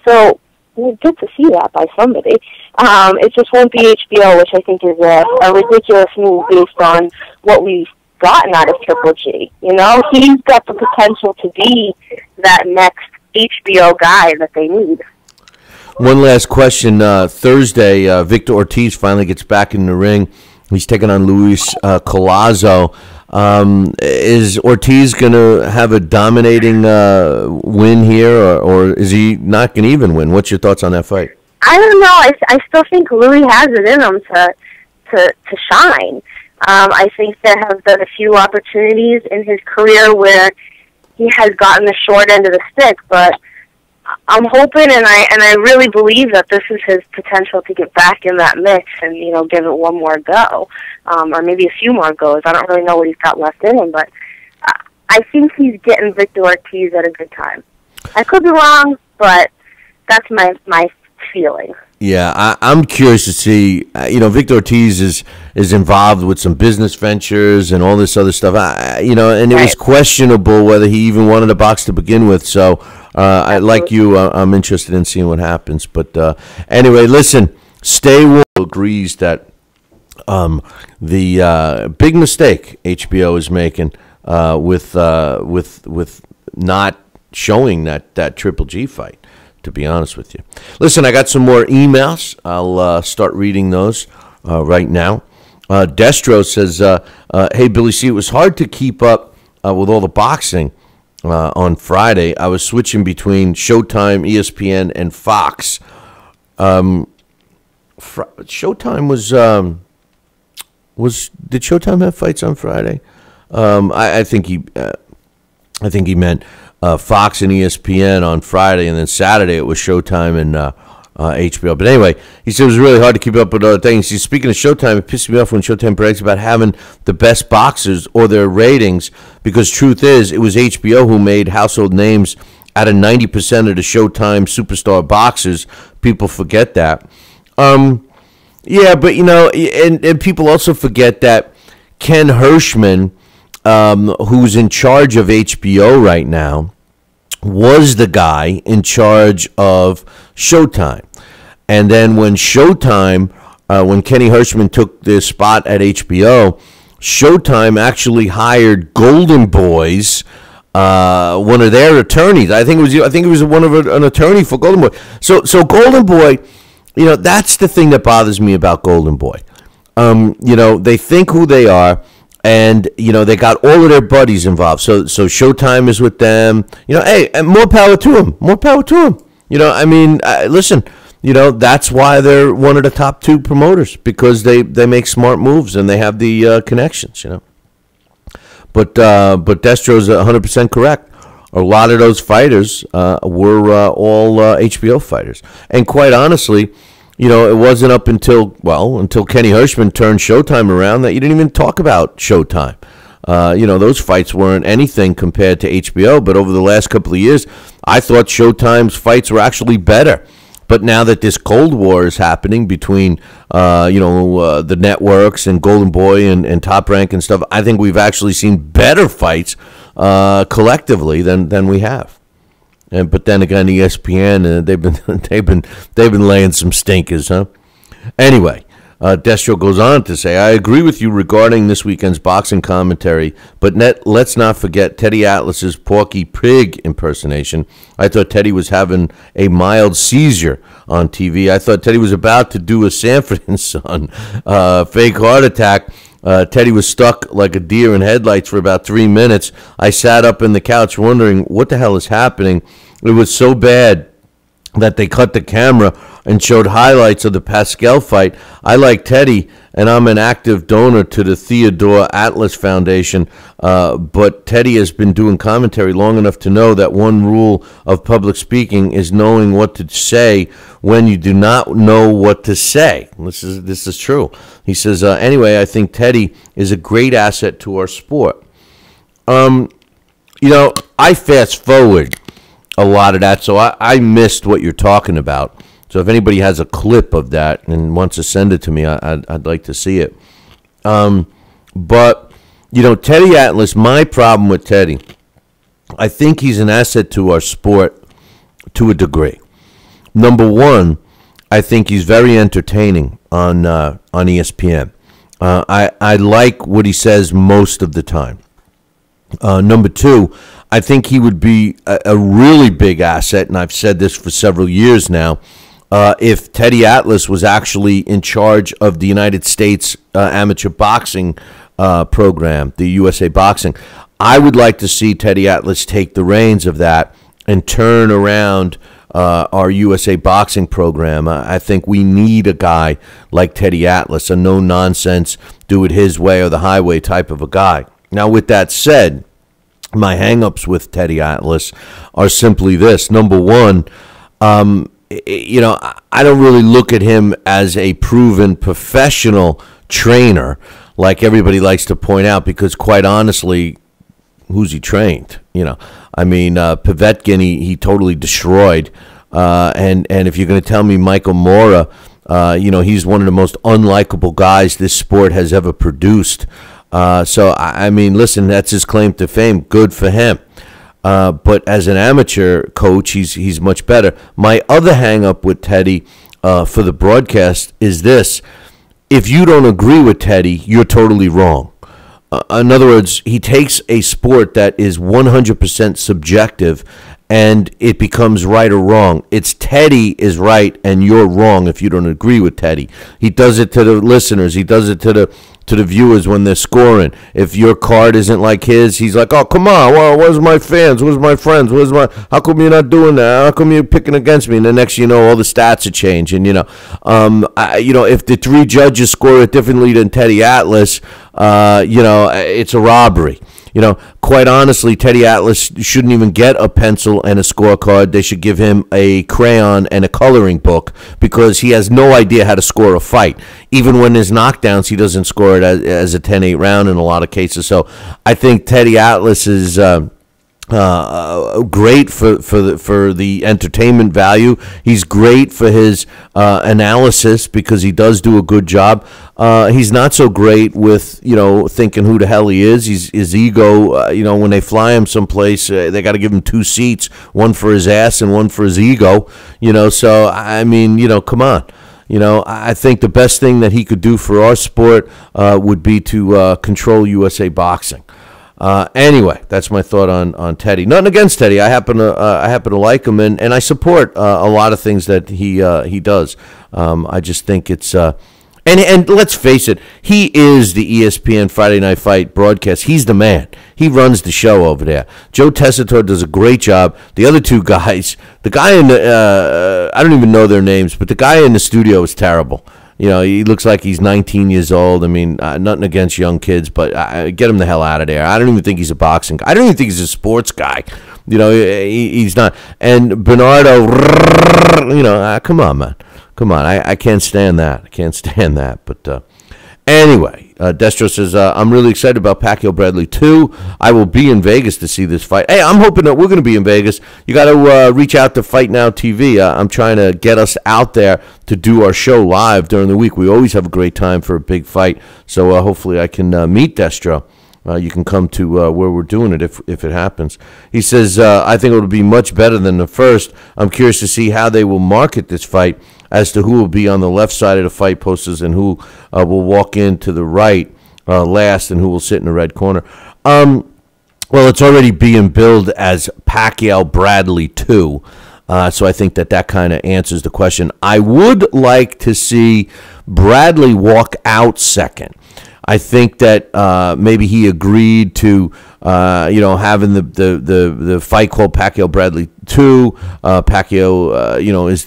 So we'll get to see that by somebody. It just won't be HBO, which I think is a ridiculous move based on what we've gotten out of Triple G. He's got the potential to be that next HBO guy that they need. One last question. Thursday, Victor Ortiz finally gets back in the ring. He's taking on Luis Collazo. Is Ortiz going to have a dominating win here, or is he not going to even win? What's your thoughts on that fight? I don't know. I still think Louis has it in him to shine. I think there have been a few opportunities in his career where he has gotten the short end of the stick, but I'm hoping and I really believe that this is his potential to get back in that mix and, give it one more go, or maybe a few more goes. I don't really know what he's got left in him, but I think he's getting Victor Ortiz at a good time. I could be wrong, but that's my feeling. Yeah, I'm curious to see. Victor Ortiz is involved with some business ventures and all this other stuff. And it was questionable whether he even wanted to box to begin with. So, like you, I'm interested in seeing what happens. But anyway, listen, Stay Warm agrees that the big mistake HBO is making with not showing that Triple G fight. To be honest with you. Listen, I got some more emails. I'll start reading those right now. Destro says, hey, Billy C, it was hard to keep up with all the boxing on Friday. I was switching between Showtime, ESPN, and Fox. Showtime did Showtime have fights on Friday? I think he meant Fox and ESPN on Friday, and then Saturday it was Showtime and HBO. But anyway, he said it was really hard to keep up with other things. He's speaking of Showtime. It pissed me off when Showtime brags about having the best boxers or their ratings, because truth is, it was HBO who made household names out of 90% of the Showtime superstar boxers. People forget that. Yeah, but and people also forget that Ken Hirschman, who's in charge of HBO right now, was the guy in charge of Showtime. And then when Showtime, when Kenny Hirschman took this spot at HBO, Showtime actually hired Golden Boy's, one of their attorneys. I think it was an attorney for Golden Boy. So Golden Boy, that's the thing that bothers me about Golden Boy. They think who they are. And, they got all of their buddies involved. So Showtime is with them. Hey, and more power to them. More power to them. Listen, that's why they're one of the top two promoters, because they make smart moves and they have the connections, But Destro's 100% correct. A lot of those fighters were all HBO fighters. And quite honestly, it wasn't up until Kenny Hirschman turned Showtime around that you didn't even talk about Showtime. Those fights weren't anything compared to HBO, but over the last couple of years, I thought Showtime's fights were actually better. But now that this Cold War is happening between, the networks and Golden Boy and Top Rank and stuff, I think we've actually seen better fights collectively than we have. But then again, ESPN, they've been laying some stinkers, huh? Anyway, Destro goes on to say, I agree with you regarding this weekend's boxing commentary, but let's not forget Teddy Atlas's Porky Pig impersonation. I thought Teddy was having a mild seizure on TV. I thought Teddy was about to do a Sanford and Son fake heart attack. Teddy was stuck like a deer in headlights for about 3 minutes. I sat up in the couch wondering what the hell is happening. It was so bad that they cut the camera and showed highlights of the Pascal fight. I like Teddy, and I'm an active donor to the Theodore Atlas Foundation, but Teddy has been doing commentary long enough to know that one rule of public speaking is knowing what to say when you do not know what to say. This is true. He says, anyway, I think Teddy is a great asset to our sport. I fast forward a lot of that, so I missed what you're talking about. So if anybody has a clip of that and wants to send it to me, I'd like to see it. But, Teddy Atlas, my problem with Teddy, I think he's an asset to our sport to a degree. Number one, I think he's very entertaining on ESPN. I like what he says most of the time. Number two, I think he would be a really big asset, and I've said this for several years now, if Teddy Atlas was actually in charge of the United States amateur boxing program, the USA Boxing. I would like to see Teddy Atlas take the reins of that and turn around our USA Boxing program. I think we need a guy like Teddy Atlas, a no-nonsense, do it his way or the highway type of a guy. Now, with that said, my hang-ups with Teddy Atlas are simply this. Number one, I don't really look at him as a proven professional trainer like everybody likes to point out, because quite honestly, who's he trained? Povetkin, he totally destroyed. And if you're going to tell me Michael Mora, he's one of the most unlikable guys this sport has ever produced. Listen, that's his claim to fame. Good for him. But as an amateur coach, he's much better. My other hang-up with Teddy for the broadcast is this. If you don't agree with Teddy, you're totally wrong. In other words, he takes a sport that is 100% subjective, and it becomes right or wrong. It's Teddy is right, and you're wrong if you don't agree with Teddy. He does it to the listeners. He does it to the viewers when they're scoring. If your card isn't like his, he's like, oh, come on, well, where's my fans? Where's my friends? How come you're not doing that? How come you're picking against me? And the next you know, all the stats are changing. If the three judges score it differently than Teddy Atlas, it's a robbery. Quite honestly, Teddy Atlas shouldn't even get a pencil and a scorecard. They should give him a crayon and a coloring book, because he has no idea how to score a fight. Even when there's knockdowns, he doesn't score it as a 10-8 round in a lot of cases. So I think Teddy Atlas is great for the entertainment value. He's great for his analysis, because he does do a good job. He's not so great with thinking who the hell he is. His ego. When they fly him someplace, they got to give him two seats, one for his ass and one for his ego. So come on. I think the best thing that he could do for our sport would be to control USA Boxing. Anyway, that's my thought on Teddy. Nothing against Teddy. I happen to like him, and I support a lot of things that he does. I just think it's and let's face it, he is the ESPN Friday Night Fight broadcast. He's the man. He runs the show over there. Joe Tessitore does a great job. The other two guys, the guy in the I don't even know their names, but the guy in the studio is terrible. He looks like he's 19 years old. Nothing against young kids, but get him the hell out of there. I don't even think he's a boxing guy. I don't even think he's a sports guy. He's not. And Bernardo, come on, man. Come on. I can't stand that. But anyway, Destro says, I'm really excited about Pacquiao Bradley 2. I will be in Vegas to see this fight. Hey, I'm hoping that we're going to be in Vegas. You got to reach out to Fight Now TV. I'm trying to get us out there to do our show live during the week. We always have a great time for a big fight. So hopefully I can meet Destro. You can come to where we're doing it if it happens. He says, I think it'll be much better than the first. I'm curious to see how they will market this fight, as to who will be on the left side of the fight posters and who will walk in to the right last and who will sit in the red corner. Well, it's already being billed as Pacquiao Bradley 2. So I think that kind of answers the question. I would like to see Bradley walk out second. I think that maybe he agreed to having the fight called Pacquiao Bradley 2. Pacquiao,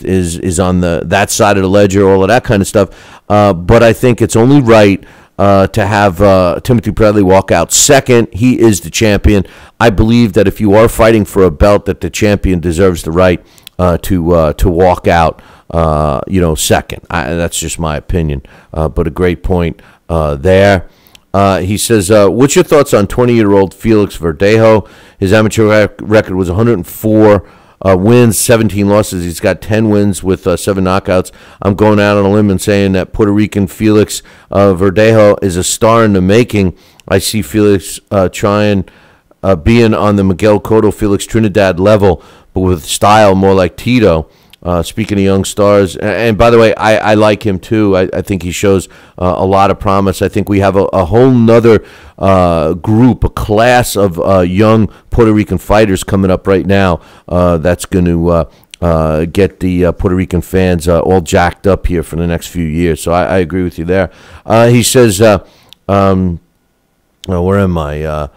is on that side of the ledger, all of that kind of stuff. But I think it's only right to have Timothy Bradley walk out second. He is the champion. I believe that if you are fighting for a belt, that the champion deserves the right to walk out, second. That's just my opinion. But a great point there. He says, what's your thoughts on 20-year-old Felix Verdejo? His amateur record was 104 wins, 17 losses. He's got 10 wins with 7 knockouts. I'm going out on a limb and saying that Puerto Rican Felix Verdejo is a star in the making. I see Felix being on the Miguel Cotto, Felix Trinidad level, but with style more like Tito. Speaking of young stars, and by the way, I like him too. I think he shows a lot of promise. I think we have a whole nother group, a class of young Puerto Rican fighters coming up right now that's going to get the Puerto Rican fans all jacked up here for the next few years. So I agree with you there. He says, where am I?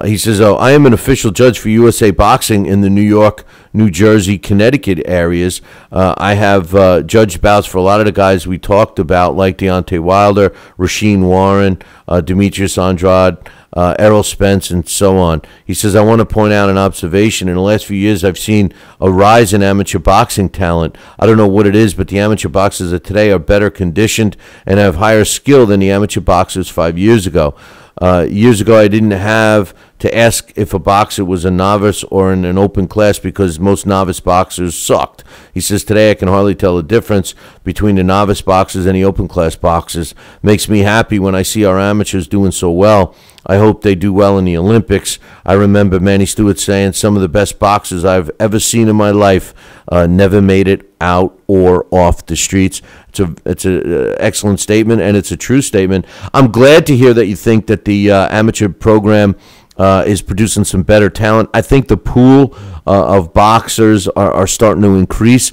He says, I am an official judge for USA Boxing in the New York, New Jersey, Connecticut areas. I have judged bouts for a lot of the guys we talked about, like Deontay Wilder, Rasheed Warren, Demetrius Andrade, Errol Spence, and so on. He says, I want to point out an observation. In the last few years, I've seen a rise in amateur boxing talent. I don't know what it is, but the amateur boxers of today are better conditioned and have higher skill than the amateur boxers 5 years ago. Years ago, I didn't have to ask if a boxer was a novice or in an open class because most novice boxers sucked. He says, today I can hardly tell the difference between the novice boxers and the open class boxers. Makes me happy when I see our amateurs doing so well. I hope they do well in the Olympics. I remember Manny Stewart saying some of the best boxers I've ever seen in my life never made it out or off the streets. It's a excellent statement, and it's a true statement. I'm glad to hear that you think that the amateur program is producing some better talent. I think the pool of boxers are starting to increase.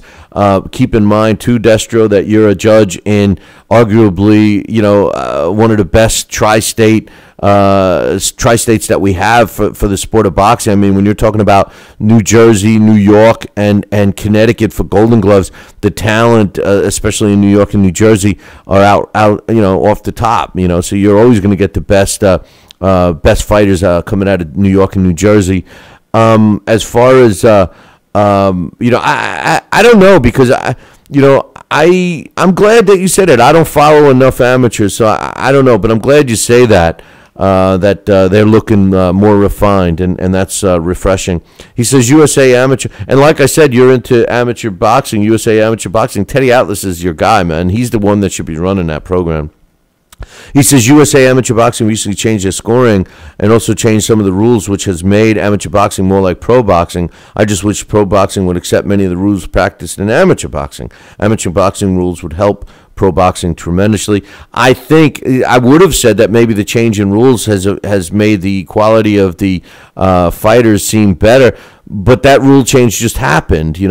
Keep in mind, too, Destro, that you're a judge in arguably, one of the best tri-states that we have for the sport of boxing. I mean, when you're talking about New Jersey, New York, and Connecticut for Golden Gloves, the talent, especially in New York and New Jersey, are out off the top. So you're always going to get the best fighters coming out of New York and New Jersey. As far as I don't know, because I'm glad that you said it. I don't follow enough amateurs, so I don't know, but I'm glad you say that. They're looking more refined, and that's refreshing. He says USA Amateur, and like I said, you're into amateur boxing, USA Amateur Boxing. Teddy Atlas is your guy, man. He's the one that should be running that program. He says USA Amateur Boxing recently changed their scoring and also changed some of the rules, which has made amateur boxing more like pro boxing. I just wish pro boxing would accept many of the rules practiced in amateur boxing. Amateur boxing rules would help pro boxing tremendously. I think I would have said that maybe the change in rules has made the quality of the fighters seem better, but that rule change just happened, with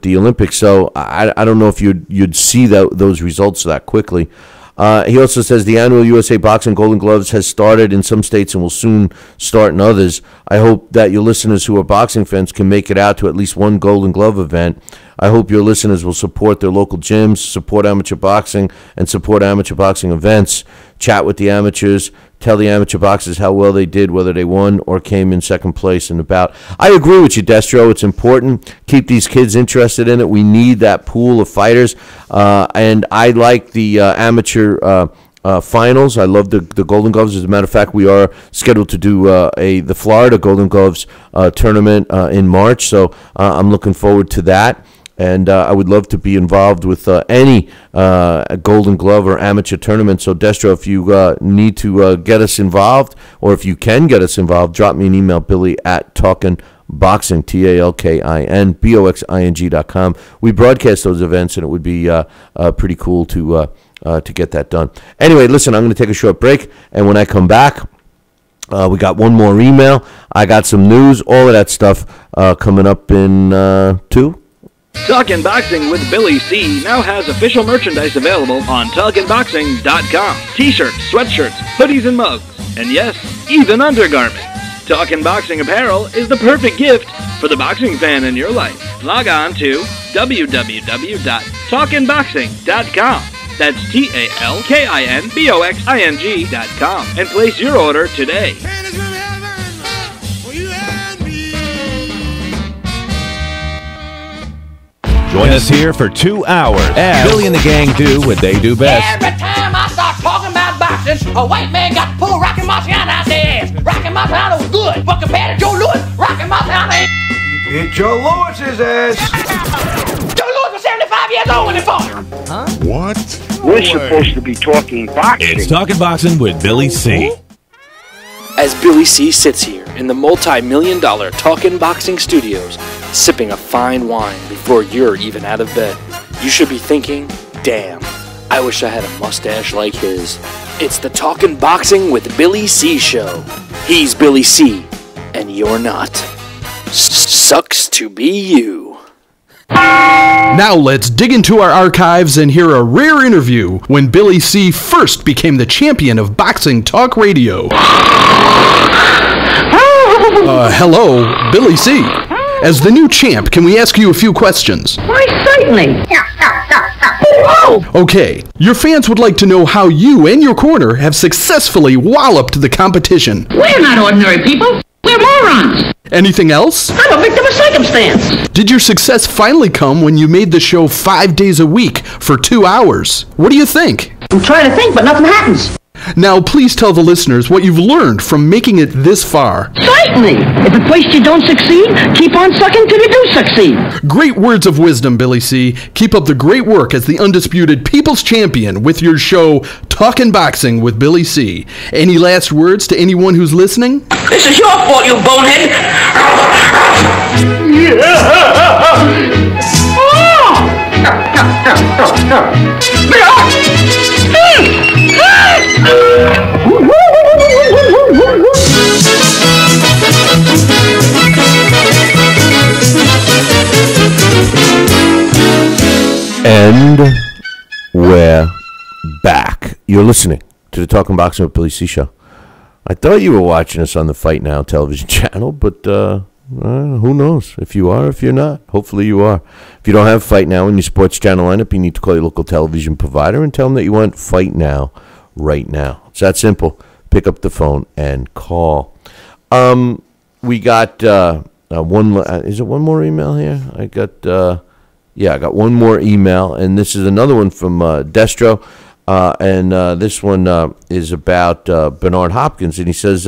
the Olympics. So I don't know if you'd see those results that quickly. He also says the annual USA Boxing Golden Gloves has started in some states and will soon start in others. I hope that your listeners who are boxing fans can make it out to at least one Golden Glove event. I hope your listeners will support their local gyms, support amateur boxing, and support amateur boxing events. Chat with the amateurs. Tell the amateur boxers how well they did, whether they won or came in second place in the bout. I agree with you, Destro. It's important. Keep these kids interested in it. We need that pool of fighters. And I like the amateur finals. I love the Golden Gloves. As a matter of fact, we are scheduled to do the Florida Golden Gloves tournament in March. So I'm looking forward to that. And I would love to be involved with any Golden Glove or amateur tournament. So, Destro, if you need to get us involved, or if you can get us involved, drop me an email, Billy@TalkinBoxing, TalkinBoxing.com. We broadcast those events, and it would be pretty cool to get that done. Anyway, listen, I'm going to take a short break, and when I come back, we got one more email. I got some news, all of that stuff coming up in 2. Talkin' Boxing with Billy C. now has official merchandise available on TalkinBoxing.com. T-shirts, sweatshirts, hoodies, and mugs. and yes, even undergarments. Talkin' Boxing Apparel is the perfect gift for the boxing fan in your life. Log on to www.talkinboxing.com. That's TALKINBOXING.com and place your order today. Join us here for 2 hours as Billy and the gang do what they do best. Every time I start talking about boxing, a white man got to pull Rocky Marciano out their ass. Rocky Marciano was good, but compared to Joe Louis, Rocky Marciano ain't. It's Joe Louis's ass. Joe Louis was 75 years old when he fought. Huh? What? We're supposed to be talking boxing. It's Talking Boxing with Billy C. As Billy C sits here in the multi-million-dollar Talkin' Boxing Studios, sipping a fine wine before you're even out of bed, you should be thinking, damn, I wish I had a mustache like his. It's the Talkin' Boxing with Billy C show. He's Billy C, and you're not. Sucks to be you. Now let's dig into our archives and hear a rare interview when Billy C first became the champion of boxing talk radio. Hello, Billy C. As the new champ, can we ask you a few questions? Why, certainly. Okay, your fans would like to know how you and your corner have successfully walloped the competition. We're not ordinary people. We're morons. Anything else? I'm a victim of circumstance. Did your success finally come when you made the show 5 days a week for 2 hours? What do you think? I'm trying to think, but nothing happens. Now, please tell the listeners what you've learned from making it this far. Certainly. If at first you don't succeed, keep on sucking till you do succeed. Great words of wisdom, Billy C. Keep up the great work as the undisputed People's Champion with your show, Talkin' Boxing with Billy C. Any last words to anyone who's listening? This is your fault, you bonehead. And we're back. You're listening to the Talking Boxing with Billy C show. I thought you were watching us on the Fight Now television channel, but who knows? If you are, if you're not, hopefully you are. If you don't have Fight Now in your sports channel lineup, you need to call your local television provider and tell them that you want Fight Now right now. It's that simple. Pick up the phone and call. We got one. Is it one more email here? I got one more email, and this is another one from Destro. And this one is about Bernard Hopkins, and he says,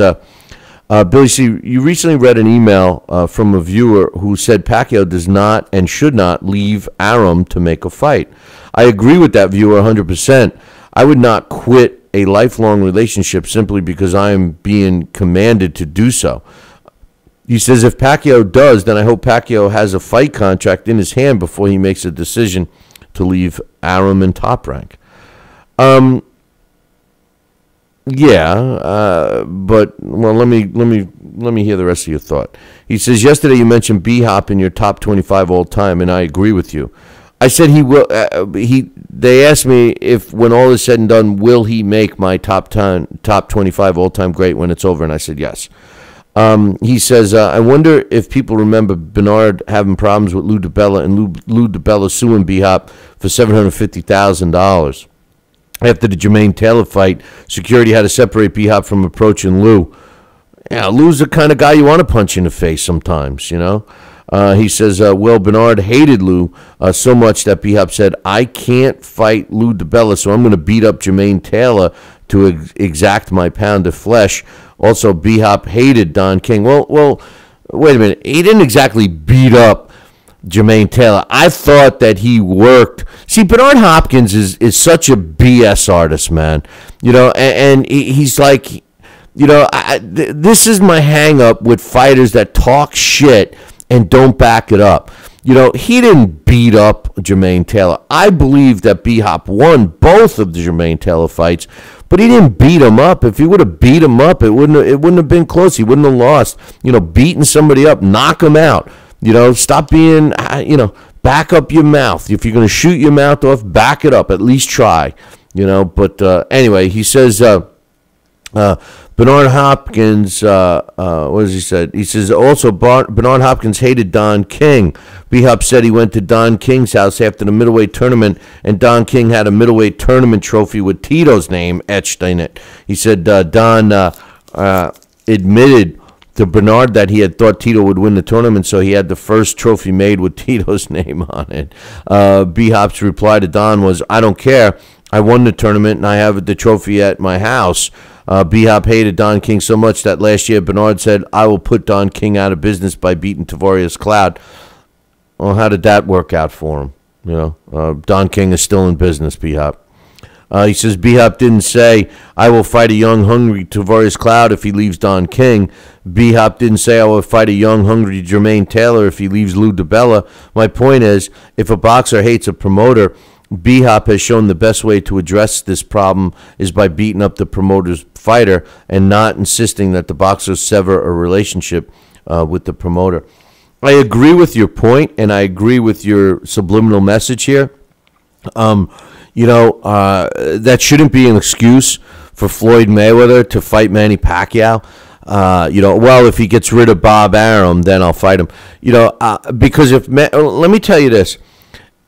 Billy C., you recently read an email from a viewer who said Pacquiao does not and should not leave Arum to make a fight. I agree with that viewer 100%. I would not quit a lifelong relationship simply because I am being commanded to do so. He says if Pacquiao does, then I hope Pacquiao has a fight contract in his hand before he makes a decision to leave Arum in Top Rank. But well, let me hear the rest of your thought. He says yesterday you mentioned B-Hop in your top 25 all time, and I agree with you. I said he will. They asked me if, when all is said and done, will he make my top 25 all time great when it's over, and I said yes. He says, I wonder if people remember Bernard having problems with Lou DiBella and Lou DiBella suing B-Hop for $750,000. After the Jermaine Taylor fight, security had to separate B-Hop from approaching Lou. Yeah, Lou's the kind of guy you want to punch in the face sometimes, you know. He says, well, Bernard hated Lou so much that B-Hop said, I can't fight Lou DiBella, so I'm going to beat up Jermaine Taylor to exact my pound of flesh. Also, B-Hop hated Don King. Well, wait a minute. He didn't exactly beat up Jermaine Taylor. I thought that he worked. See, Bernard Hopkins is such a BS artist, man. You know, and he's like, you know, this is my hang-up with fighters that talk shit and don't back it up. You know, he didn't beat up Jermaine Taylor. I believe that B-Hop won both of the Jermaine Taylor fights, but he didn't beat him up. If he would have beat him up, it wouldn't have been close. He wouldn't have lost. You know, beating somebody up, knock him out. You know, stop being, you know, back up your mouth. If you're going to shoot your mouth off, back it up. At least try. You know, but anyway, he says, Bernard Hopkins, what does he say? He says, also, Bernard Hopkins hated Don King. B-Hop said he went to Don King's house after the middleweight tournament, and Don King had a middleweight tournament trophy with Tito's name etched in it. He said Don admitted to Bernard that he had thought Tito would win the tournament, so he had the first trophy made with Tito's name on it. B-Hop's reply to Don was, I don't care. I won the tournament, and I have the trophy at my house. B-Hop hated Don King so much that last year Bernard said, I will put Don King out of business by beating Tavarius Cloud. Well, how did that work out for him? You know, Don King is still in business, B-Hop. He says B-Hop didn't say, I will fight a young, hungry Tavarius Cloud if he leaves Don King. B-Hop didn't say, I will fight a young, hungry Jermaine Taylor if he leaves Lou DiBella. My point is, if a boxer hates a promoter, B-Hop has shown the best way to address this problem is by beating up the promoter's fighter and not insisting that the boxers sever a relationship with the promoter. I agree with your point, and I agree with your subliminal message here. That shouldn't be an excuse for Floyd Mayweather to fight Manny Pacquiao. If he gets rid of Bob Arum, then I'll fight him. Because let me tell you this.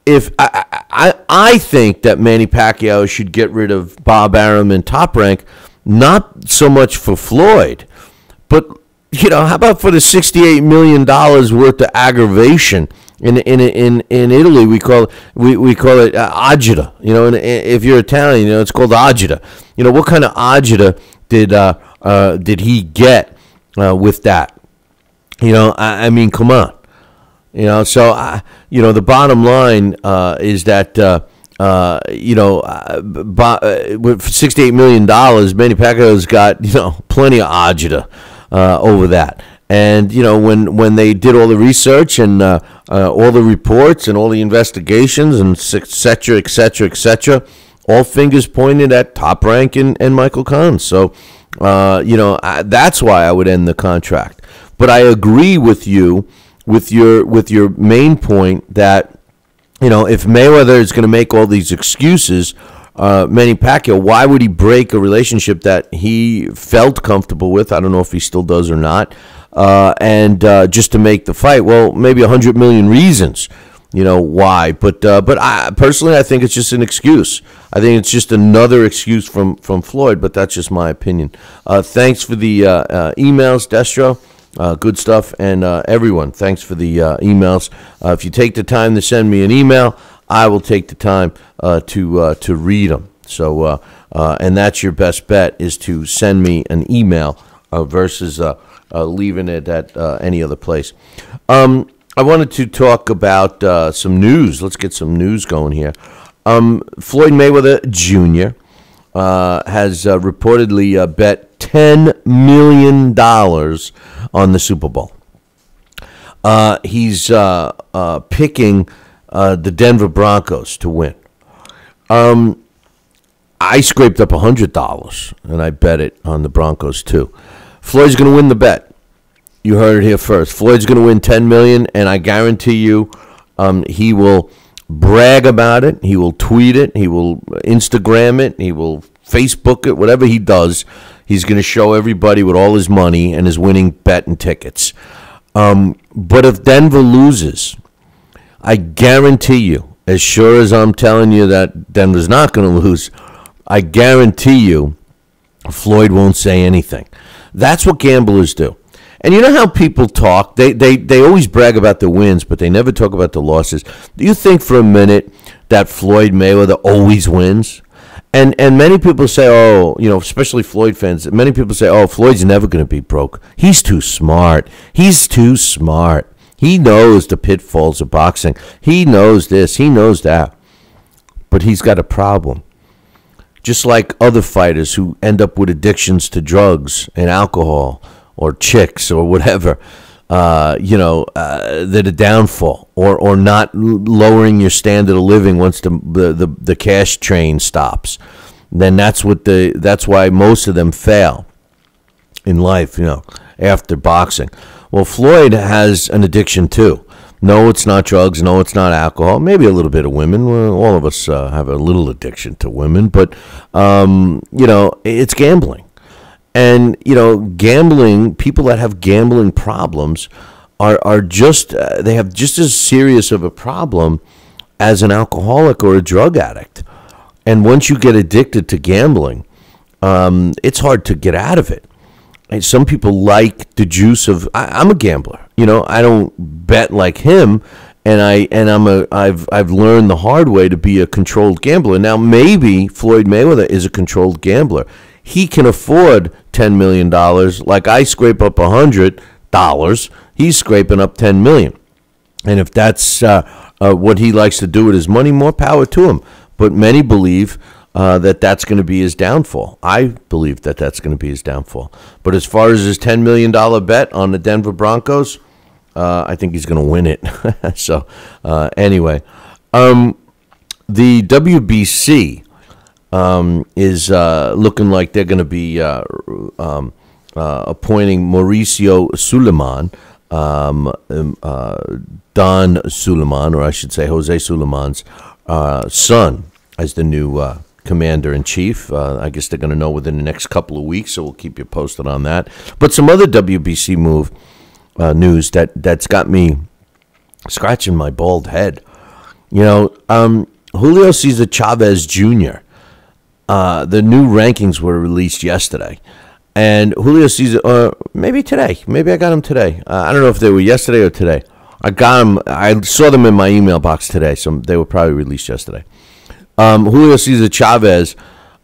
If I think that Manny Pacquiao should get rid of Bob Arum in Top Rank, not so much for Floyd, but how about for the $68 million worth of aggravation? In Italy, we call it agita. And if you're Italian, it's called agita. What kind of agita did he get with that? I mean, come on. So the bottom line is that with $68 million, Manny Pacquiao's got plenty of agita over that. And when they did all the research and all the reports and all the investigations and et cetera, all fingers pointed at Top Rank and Michael Kahn. So that's why I would end the contract. But I agree with you. With your main point that, if Mayweather is going to make all these excuses, Manny Pacquiao, why would he break a relationship that he felt comfortable with? I don't know if he still does or not. And just to make the fight, well, maybe 100 million reasons, why. But I think it's just an excuse. I think it's just another excuse from Floyd, but that's just my opinion. Thanks for the emails, Destro. Good stuff, and everyone, thanks for the emails. If you take the time to send me an email, I will take the time to read them. So, and that's your best bet, is to send me an email versus leaving it at any other place. I wanted to talk about some news. Let's get some news going here. Floyd Mayweather Jr. Has reportedly bet $10 million on the Super Bowl. He's picking the Denver Broncos to win. I scraped up $100, and I bet it on the Broncos too. Floyd's going to win the bet. You heard it here first. Floyd's going to win $10 million, and I guarantee you he will brag about it. He will tweet it. He will Instagram it. He will Facebook it. Whatever he does, he's going to show everybody with all his money and his winning bet and tickets. But if Denver loses, I guarantee you, as sure as I'm telling you that Denver's not going to lose, I guarantee you Floyd won't say anything. That's what gamblers do. And you know how people talk? They always brag about the wins, but they never talk about the losses. Do you think for a minute that Floyd Mayweather always wins? And many people say, especially Floyd fans, many people say, Floyd's never going to be broke. He's too smart. He's too smart. He knows the pitfalls of boxing. He knows this. He knows that. But he's got a problem. Just like other fighters who end up with addictions to drugs and alcohol or chicks or whatever, that a downfall or not lowering your standard of living once the cash train stops. Then that's why most of them fail in life, after boxing. Well, Floyd has an addiction too. No, it's not drugs. No, it's not alcohol. Maybe a little bit of women. Well, all of us have a little addiction to women, but it's gambling. And, gambling, people that have gambling problems are just, they have just as serious of a problem as an alcoholic or a drug addict. And once you get addicted to gambling, it's hard to get out of it. And some people like the juice of, I'm a gambler. I don't bet like him. And I've learned the hard way to be a controlled gambler. Now, maybe Floyd Mayweather is a controlled gambler. He can afford $10 million. Like I scrape up $100, he's scraping up $10 million. And if that's what he likes to do with his money, more power to him. But many believe that that's going to be his downfall. I believe that that's going to be his downfall. But as far as his $10 million bet on the Denver Broncos, I think he's going to win it. So, anyway, the WBC is looking like they're going to be appointing Mauricio Suleiman, Don Suleiman, or I should say Jose Suleiman's son, as the new commander-in-chief. I guess they're going to know within the next couple of weeks, so we'll keep you posted on that. But some other WBC news that's got me scratching my bald head. Julio Cesar Chavez Jr., the new rankings were released yesterday. And Julio Cesar, maybe today. Maybe I got him today. I don't know if they were yesterday or today. I got them. I saw them in my email box today, so they were probably released yesterday. Julio Cesar Chavez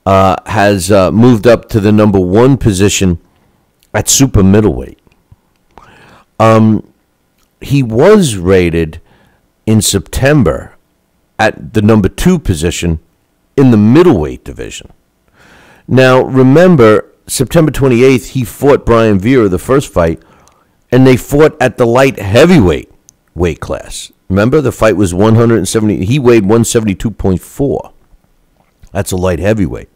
has moved up to the number 1 position at super middleweight. He was rated in September at the number 2 position in the middleweight division. Now, remember, September 28th, he fought Brian Vera the first fight, and they fought at the light heavyweight weight class. Remember, the fight was 170. He weighed 172.4. That's a light heavyweight.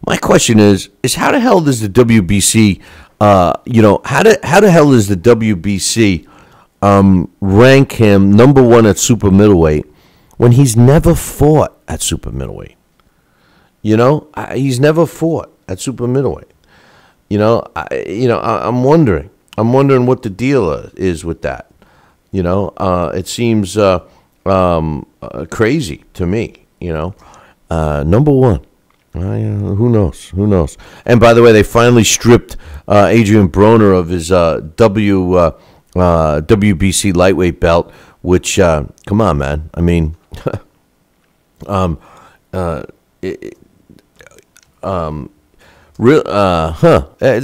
My question is how the hell does the WBC, how the hell does the WBC rank him number 1 at super middleweight when he's never fought at super middleweight? He's never fought at super middleweight. I'm wondering what the deal is with that. It seems crazy to me. Number 1. Who knows? And by the way, they finally stripped Adrian Broner of his WBC lightweight belt. Which, come on, man. I mean, they're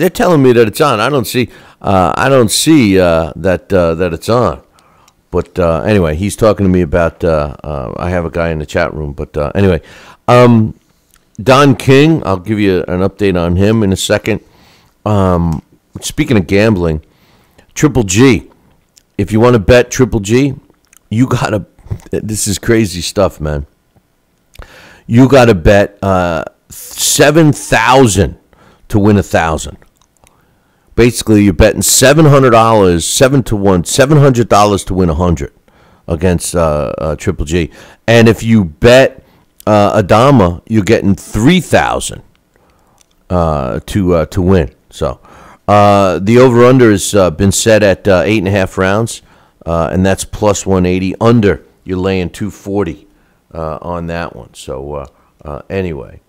telling me that it's on. I don't see that it's on. But anyway, he's talking to me about. I have a guy in the chat room. But anyway, Don King. I'll give you an update on him in a second. Speaking of gambling, Triple G. If you want to bet Triple G, you gotta. This is crazy stuff, man. You gotta bet 7,000 to win 1,000. Basically, you're betting $700, 7-1, $700 to win 100 against Triple G. And if you bet Adama, you're getting 3,000 to win. So the over/under has been set at 8.5 rounds, and that's plus 180. Under, you're laying 240 on that one. So anyway.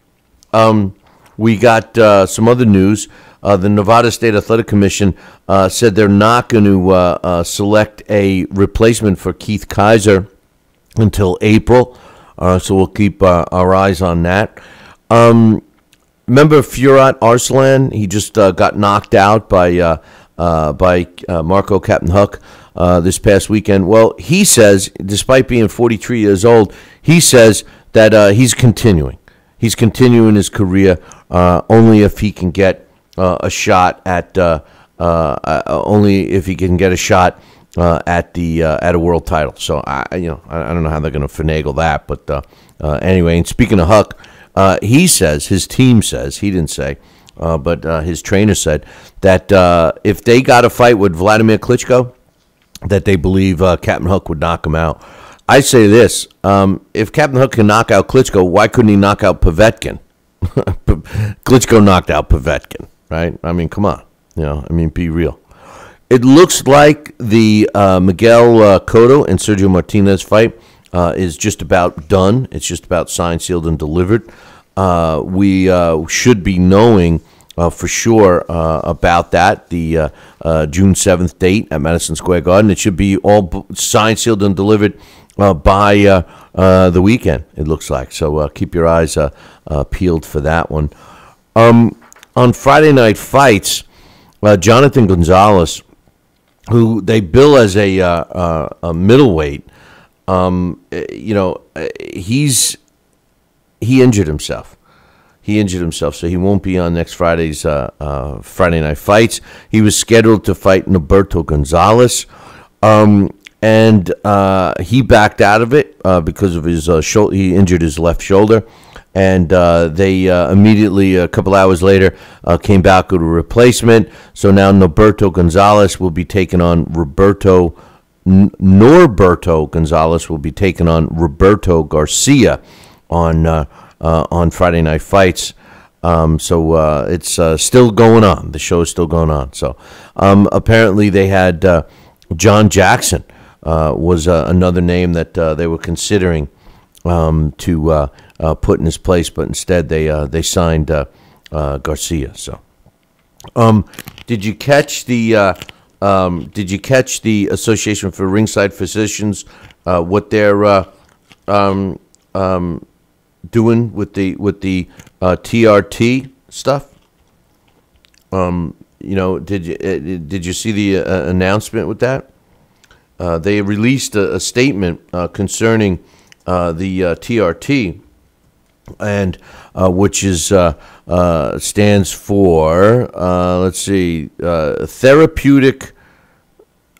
We got some other news. The Nevada State Athletic Commission said they're not going to select a replacement for Keith Kaiser until April. So we'll keep our eyes on that. Remember Firat Arslan? He just got knocked out by Marco Captain Huck this past weekend. Well, he says, despite being 43 years old, he says that he's continuing. He's continuing his career only if he can get a shot at only if he can get a shot at a world title. So I don't know how they're going to finagle that, but anyway. And speaking of Huck, he says, his team says, he didn't say, but his trainer said that if they got a fight with Vladimir Klitschko, that they believe Captain Huck would knock him out. I say this, if Captain Hook can knock out Klitschko, why couldn't he knock out Povetkin? Klitschko knocked out Povetkin. right? I mean, come on. Be real. It looks like the Miguel Cotto and Sergio Martinez fight is just about done. It's just about signed, sealed, and delivered. We should be knowing for sure about that, the June 7th date at Madison Square Garden. It should be all signed, sealed, and delivered by the weekend, it looks like. So keep your eyes peeled for that one. On Friday Night Fights, Jonathan Gonzalez, who they bill as a middleweight, he injured himself. So he won't be on next Friday's Friday Night Fights. He was scheduled to fight Norberto Gonzalez, and he backed out of it because of his shoulder. He injured his left shoulder, and they immediately, a couple hours later, came back with a replacement. So now Norberto Gonzalez will be taking on Roberto Garcia on Friday Night Fights. So it's still going on. The show is still going on. So apparently they had John Jackson was another name that they were considering to put in his place, but instead they signed Garcia. So did you catch the Association for Ringside Physicians, what they're doing with the TRT stuff? Did you see the announcement with that? They released a statement concerning the TRT, and which is stands for therapeutic.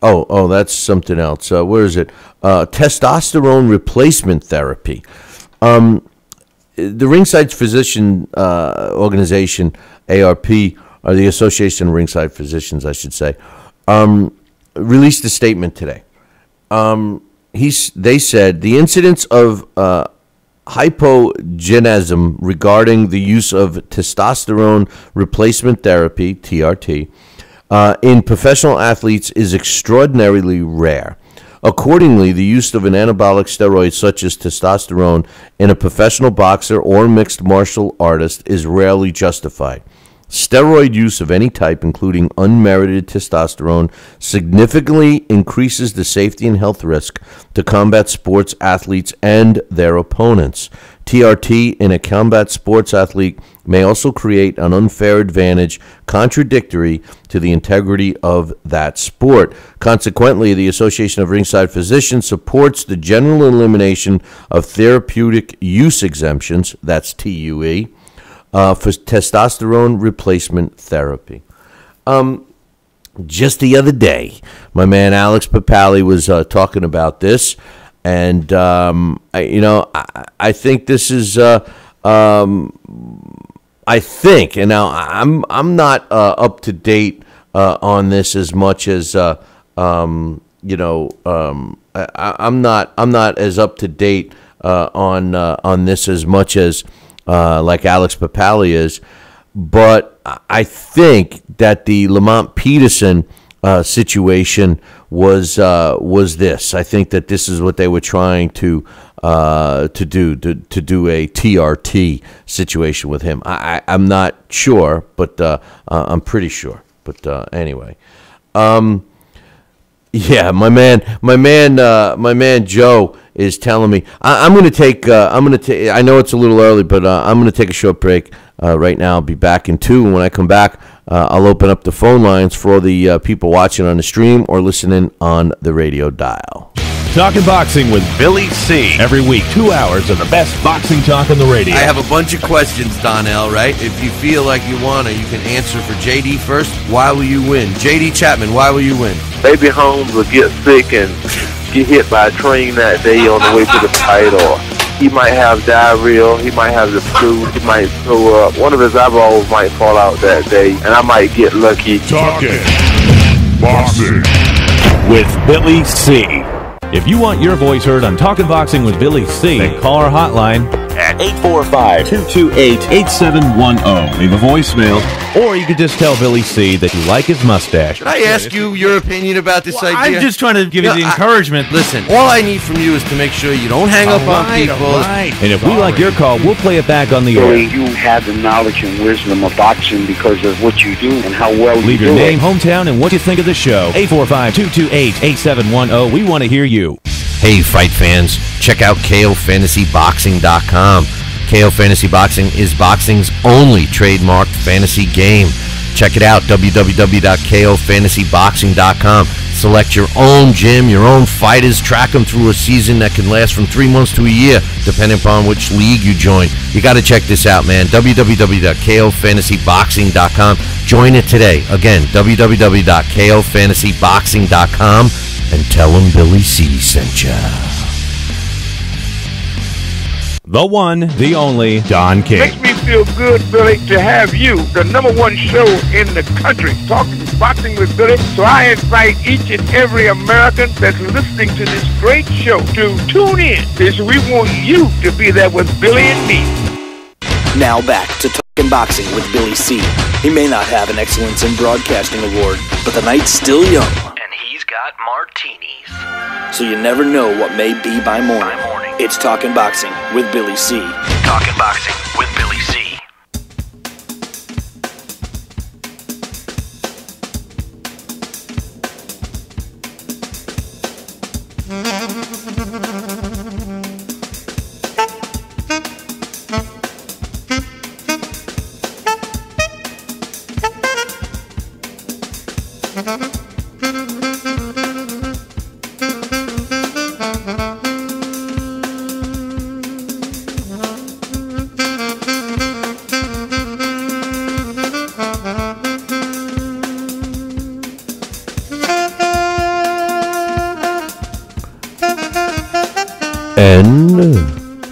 Oh, that's something else. Where is it? Testosterone replacement therapy. The Ringside Physician Organization, ARP, or the Association of Ringside Physicians, I should say, released a statement today. They said the incidence of hypogonadism regarding the use of testosterone replacement therapy, TRT, in professional athletes is extraordinarily rare. Accordingly, the use of an anabolic steroid such as testosterone in a professional boxer or mixed martial artist is rarely justified. Steroid use of any type, including unmerited testosterone, significantly increases the safety and health risk to combat sports athletes and their opponents. TRT in a combat sports athlete may also create an unfair advantage contradictory to the integrity of that sport. Consequently, the Association of Ringside Physicians supports the general elimination of therapeutic use exemptions, that's TUE, for testosterone replacement therapy. Just the other day, my man Alex Papali was talking about this, and I think this is I think, and now I'm not up to date on this as much as I'm not as up to date on this as much as like Alex Papali is, but I think that the Lamont Peterson situation was this. I think that this is what they were trying to do a TRT situation with him. I'm not sure, but I'm pretty sure. But anyway, yeah, my man Joe is telling me I'm going to take. I know it's a little early, but I'm going to take a short break right now. I'll be back in 2, and when I come back, I'll open up the phone lines for all the people watching on the stream or listening on the radio dial. Talking Boxing with Billy C. Every week, 2 hours of the best boxing talk on the radio. I have a bunch of questions, Donnell, right? If you feel like you want to, you can answer for JD first. Why will you win? JD Chapman, why will you win? Baby Holmes will get sick and get hit by a train that day on the way to the fight, or he might have diarrhea, he might have the flu, he might throw up. One of his eyeballs might fall out that day, and I might get lucky. Talking Boxing with Billy C. If you want your voice heard on Talking Boxing with Billy C., then call our hotline at 845-228-8710. Leave a voicemail, or you could just tell Billy C that you like his mustache. Should I ask you your opinion about this idea? I'm just trying to give you the encouragement. Listen, all I need from you is to make sure you don't hang up on people. And if we like your call, we'll play it back on the air. Billy, you have the knowledge and wisdom of boxing because of what you do and how well Leave you your do name, it. hometown, and what you think of the show. 845-228-8710. We want to hear you. Hey, fight fans, check out KOFantasyBoxing.com. KO Fantasy Boxing is boxing's only trademarked fantasy game. Check it out, www.KOFantasyBoxing.com. Select your own gym, your own fighters, track them through a season that can last from 3 months to a year, depending upon which league you join. You got to check this out, man. www.KOFantasyBoxing.com. Join it today. Again, www.KOFantasyBoxing.com, and tell them Billy C sent ya. The one, the only, Don King. Makes me feel good, Billy, to have you, the #1 show in the country, talking boxing with Billy. So I invite each and every American that's listening to this great show to tune in, because we want you to be there with Billy and me. Now back to Talking Boxing with Billy C. He may not have an Excellence in Broadcasting award, but the night's still young. And he's got martinis. So you never know what may be by morning. It's Talking Boxing with Billy C. Talking Boxing with Billy C.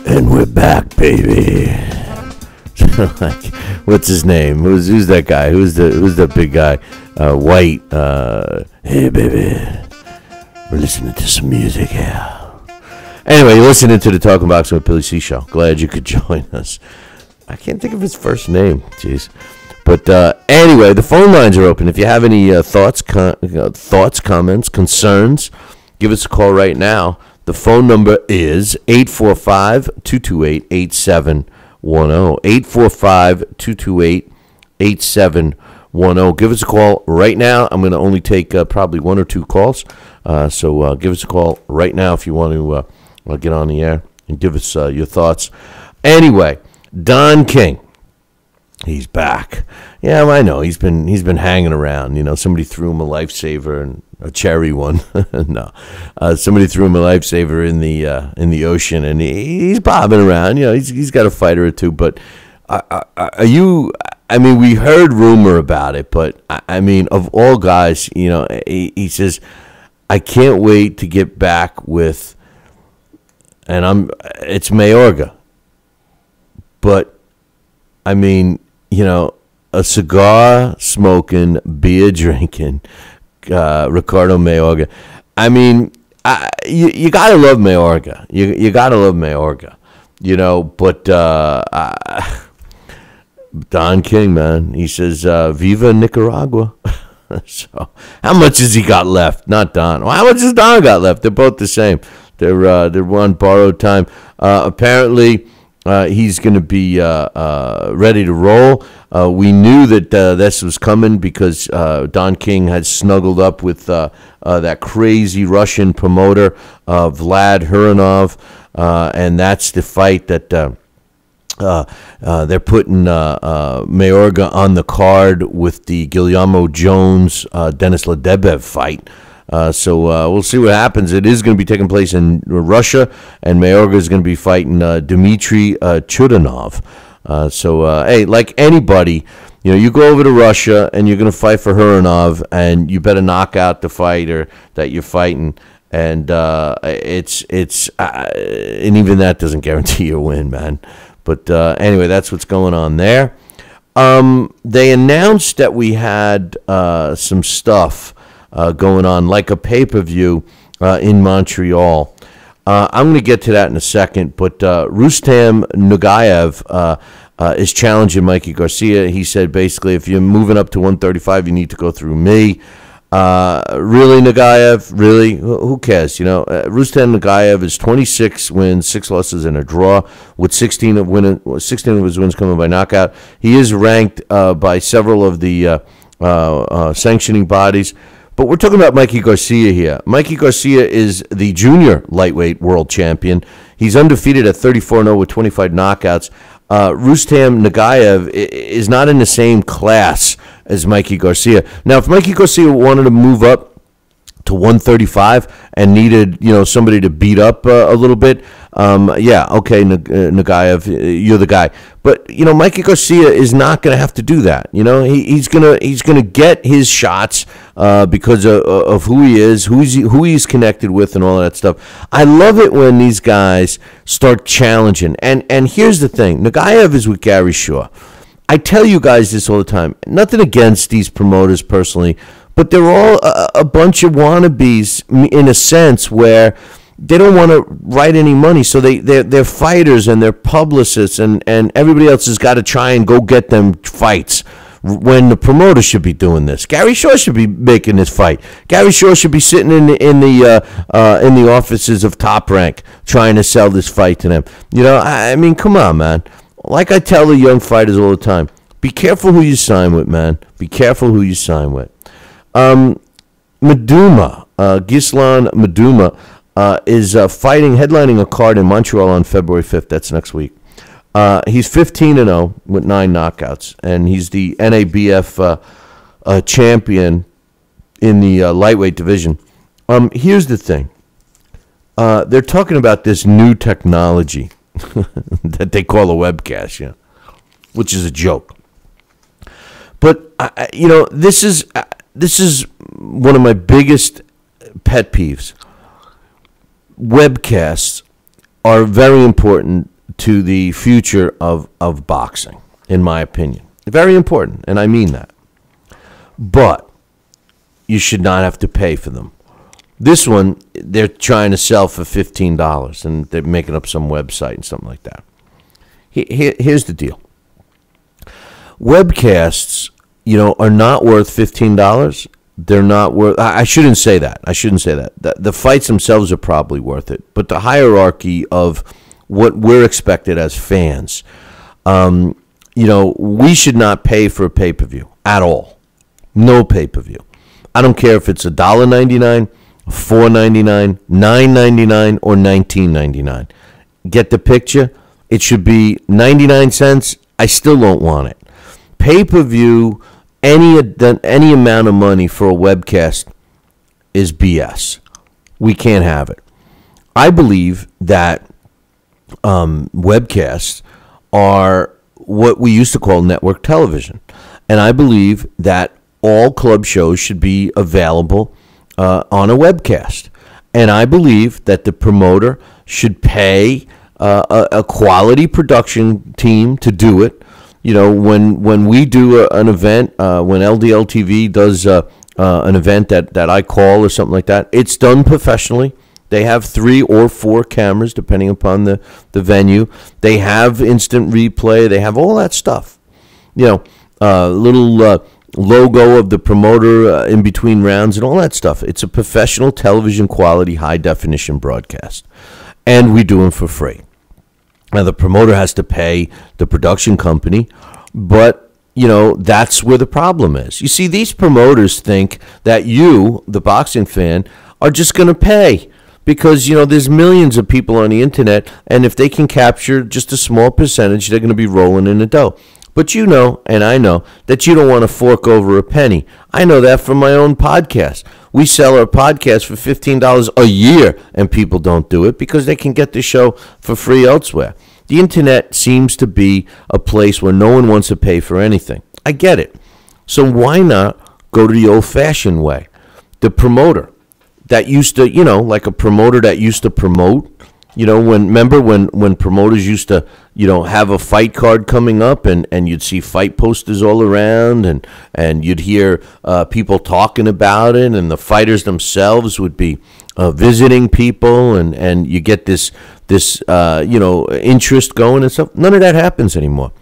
And we're back, baby. Like, what's his name? Who's that guy? Who's the big guy? White. Hey, baby. We're listening to some music here. Anyway, you're listening to the Talking Boxing with Billy C show. Glad you could join us. I can't think of his first name. Jeez. But anyway, the phone lines are open. If you have any thoughts, comments, concerns, give us a call right now. The phone number is 845-228-8710. 845-228-8710. Give us a call right now. I'm going to only take probably 1 or 2 calls. So give us a call right now if you want to get on the air and give us your thoughts. Anyway, Don King. He's back. Yeah, I know. He's been hanging around. You know, somebody threw him a lifesaver, and a cherry one. No, somebody threw him a lifesaver in the ocean, and he's bobbing around. You know, he's got a fighter or two. But are you? I mean, we heard rumor about it, but I mean, of all guys, you know, he says, I can't wait to get back with, and it's Mayorga, but I mean, you know, a cigar smoking, beer drinking, Ricardo Mayorga. I mean, you gotta love Mayorga. You gotta love Mayorga. You know, but Don King, man, he says, "Viva Nicaragua." So, how much has he got left? Not Don. Well, how much has Don got left? They're both the same. They're on borrowed time. Apparently, he's going to be ready to roll. We knew that this was coming because Don King had snuggled up with that crazy Russian promoter, Vlad Hurinov, and that's the fight that they're putting Mayorga on the card with the Guillermo Jones Denis Ledebev fight. So we'll see what happens. It is going to be taking place in Russia, and Mayorga is going to be fighting Dmitry Chudanov. So hey, like anybody, you know, you go over to Russia and you're going to fight for Hurinov, and you better knock out the fighter that you're fighting. And and even that doesn't guarantee you a win, man. But anyway, that's what's going on there. They announced that we had some stuff going on, like a pay-per-view in Montreal. I'm going to get to that in a second, but Rustam Nagaev is challenging Mikey Garcia. He said basically, if you're moving up to 135, you need to go through me. Really, Nagaev? Really? Who cares? Rustam Nagaev is 26 wins, 6 losses, and a draw, with 16 of his wins coming by knockout. He is ranked by several of the sanctioning bodies. But we're talking about Mikey Garcia here. Mikey Garcia is the junior lightweight world champion. He's undefeated at 34-0 with 25 knockouts. Rustam Nagaev is not in the same class as Mikey Garcia. Now, if Mikey Garcia wanted to move up to 135 and needed, somebody to beat up a little bit, okay, Nagaev, you're the guy. But Mikey Garcia is not going to have to do that. He's gonna get his shots because of who he is, who he's connected with, and all that stuff. I love it when these guys start challenging. And here's the thing: Nagaev is with Gary Shaw. I tell you guys this all the time. Nothing against these promoters personally, but they're all a bunch of wannabes in a sense where they don't want to write any money. So they're fighters and they're publicists, and everybody else has got to try and go get them fights when the promoter should be doing this. Gary Shaw should be making this fight. Gary Shaw should be sitting in the offices of Top Rank trying to sell this fight to them. I mean, come on, man. Like I tell the young fighters all the time, be careful who you sign with, man. Be careful who you sign with. Maduma, Gislan Maduma, is headlining a card in Montreal on February 5th. That's next week. He's 15-0 with 9 knockouts, and he's the NABF champion in the lightweight division. Here's the thing. They're talking about this new technology that they call a webcast, which is a joke. But this is one of my biggest pet peeves. Webcasts are very important to the future of boxing, in my opinion. Very important, and I mean that. But you should not have to pay for them. This one, they're trying to sell for $15, and they're making up some website and something like that. Here's the deal. Webcasts, are not worth $15. They're not worth... I shouldn't say that. The fights themselves are probably worth it. But the hierarchy of what we're expected as fans, we should not pay for a pay-per-view at all. No pay-per-view. I don't care if it's $1.99, $4.99, $9.99, or $19.99. Get the picture? It should be 99 cents. I still don't want it. Pay-per-view, any amount of money for a webcast is BS. We can't have it. I believe that webcasts are what we used to call network television. And I believe that all club shows should be available on a webcast. And I believe that the promoter should pay a quality production team to do it. When we do an event, when LDL TV does an event that I call or something like that, it's done professionally. They have 3 or 4 cameras, depending upon the venue. They have instant replay. They have all that stuff. Little logo of the promoter in between rounds and all that stuff. It's a professional television quality, high-definition broadcast. And we do them for free. Now, the promoter has to pay the production company, but, that's where the problem is. You see, these promoters think that you, the boxing fan, are just going to pay because, there's millions of people on the internet, and if they can capture just a small percentage, they're going to be rolling in the dough. But and I know, that you don't want to fork over a penny. I know that from my own podcast. We sell our podcast for $15 a year, and people don't do it because they can get the show for free elsewhere. The internet seems to be a place where no one wants to pay for anything. I get it. So why not go to the old-fashioned way? The promoter that used to, like a promoter that used to promote, remember when promoters used to, have a fight card coming up and you'd see fight posters all around and you'd hear people talking about it, and the fighters themselves would be visiting people, and you get this interest going and stuff. None of that happens anymore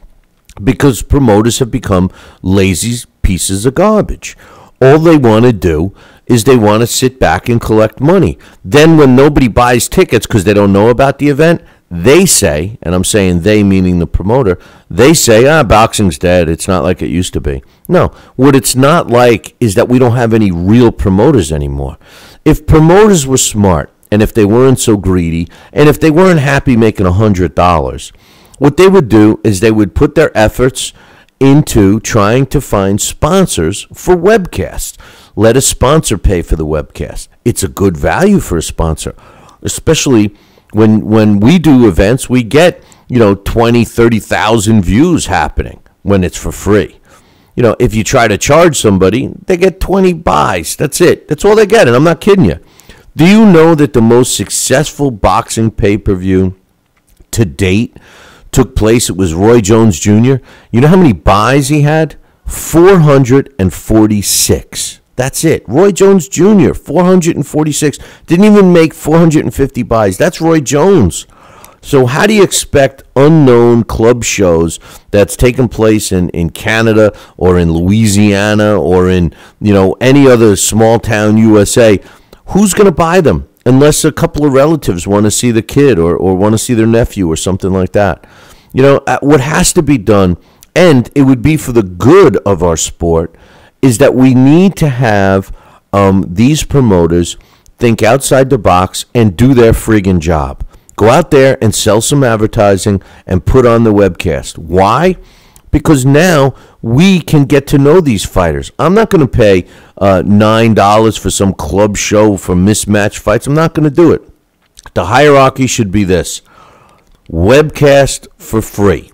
because promoters have become lazy pieces of garbage. All they want to do is they want to sit back and collect money. Then when nobody buys tickets because they don't know about the event, they say, and I'm saying they meaning the promoter, they say, boxing's dead. It's not like it used to be. No, what it's not like is that we don't have any real promoters anymore. If promoters were smart, and if they weren't so greedy, and if they weren't happy making $100, what they would do is they would put their efforts into trying to find sponsors for webcasts. Let a sponsor pay for the webcast. It's a good value for a sponsor, especially when we do events. We get 20, 30,000 views happening when it's for free. If you try to charge somebody, they get 20 buys. That's it. That's all they get, and I'm not kidding you. Do you know that the most successful boxing pay-per-view to date took place? It was Roy Jones Jr. You know how many buys he had? 446. That's it. Roy Jones Jr., 446. Didn't even make 450 buys. That's Roy Jones. So how do you expect unknown club shows that's taken place in Canada or in Louisiana or in any other small town USA, who's going to buy them unless a couple of relatives want to see the kid or want to see their nephew or something like that? What has to be done, and it would be for the good of our sport, is that we need to have these promoters think outside the box and do their friggin' job. Go out there and sell some advertising and put on the webcast. Why? Because now we can get to know these fighters. I'm not going to pay $9 for some club show for mismatched fights. I'm not going to do it. The hierarchy should be this. Webcast for free.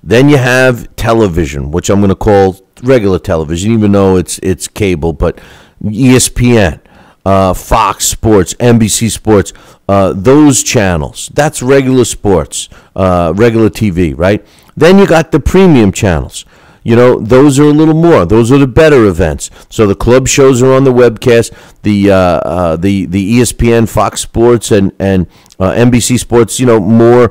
Then you have television, which I'm going to call regular television, even though it's cable, but ESPN, Fox Sports, NBC Sports, those channels. That's regular sports, regular TV, right? Then you got the premium channels. Those are a little more. Those are the better events. So the club shows are on the webcast. The ESPN, Fox Sports, and NBC Sports. More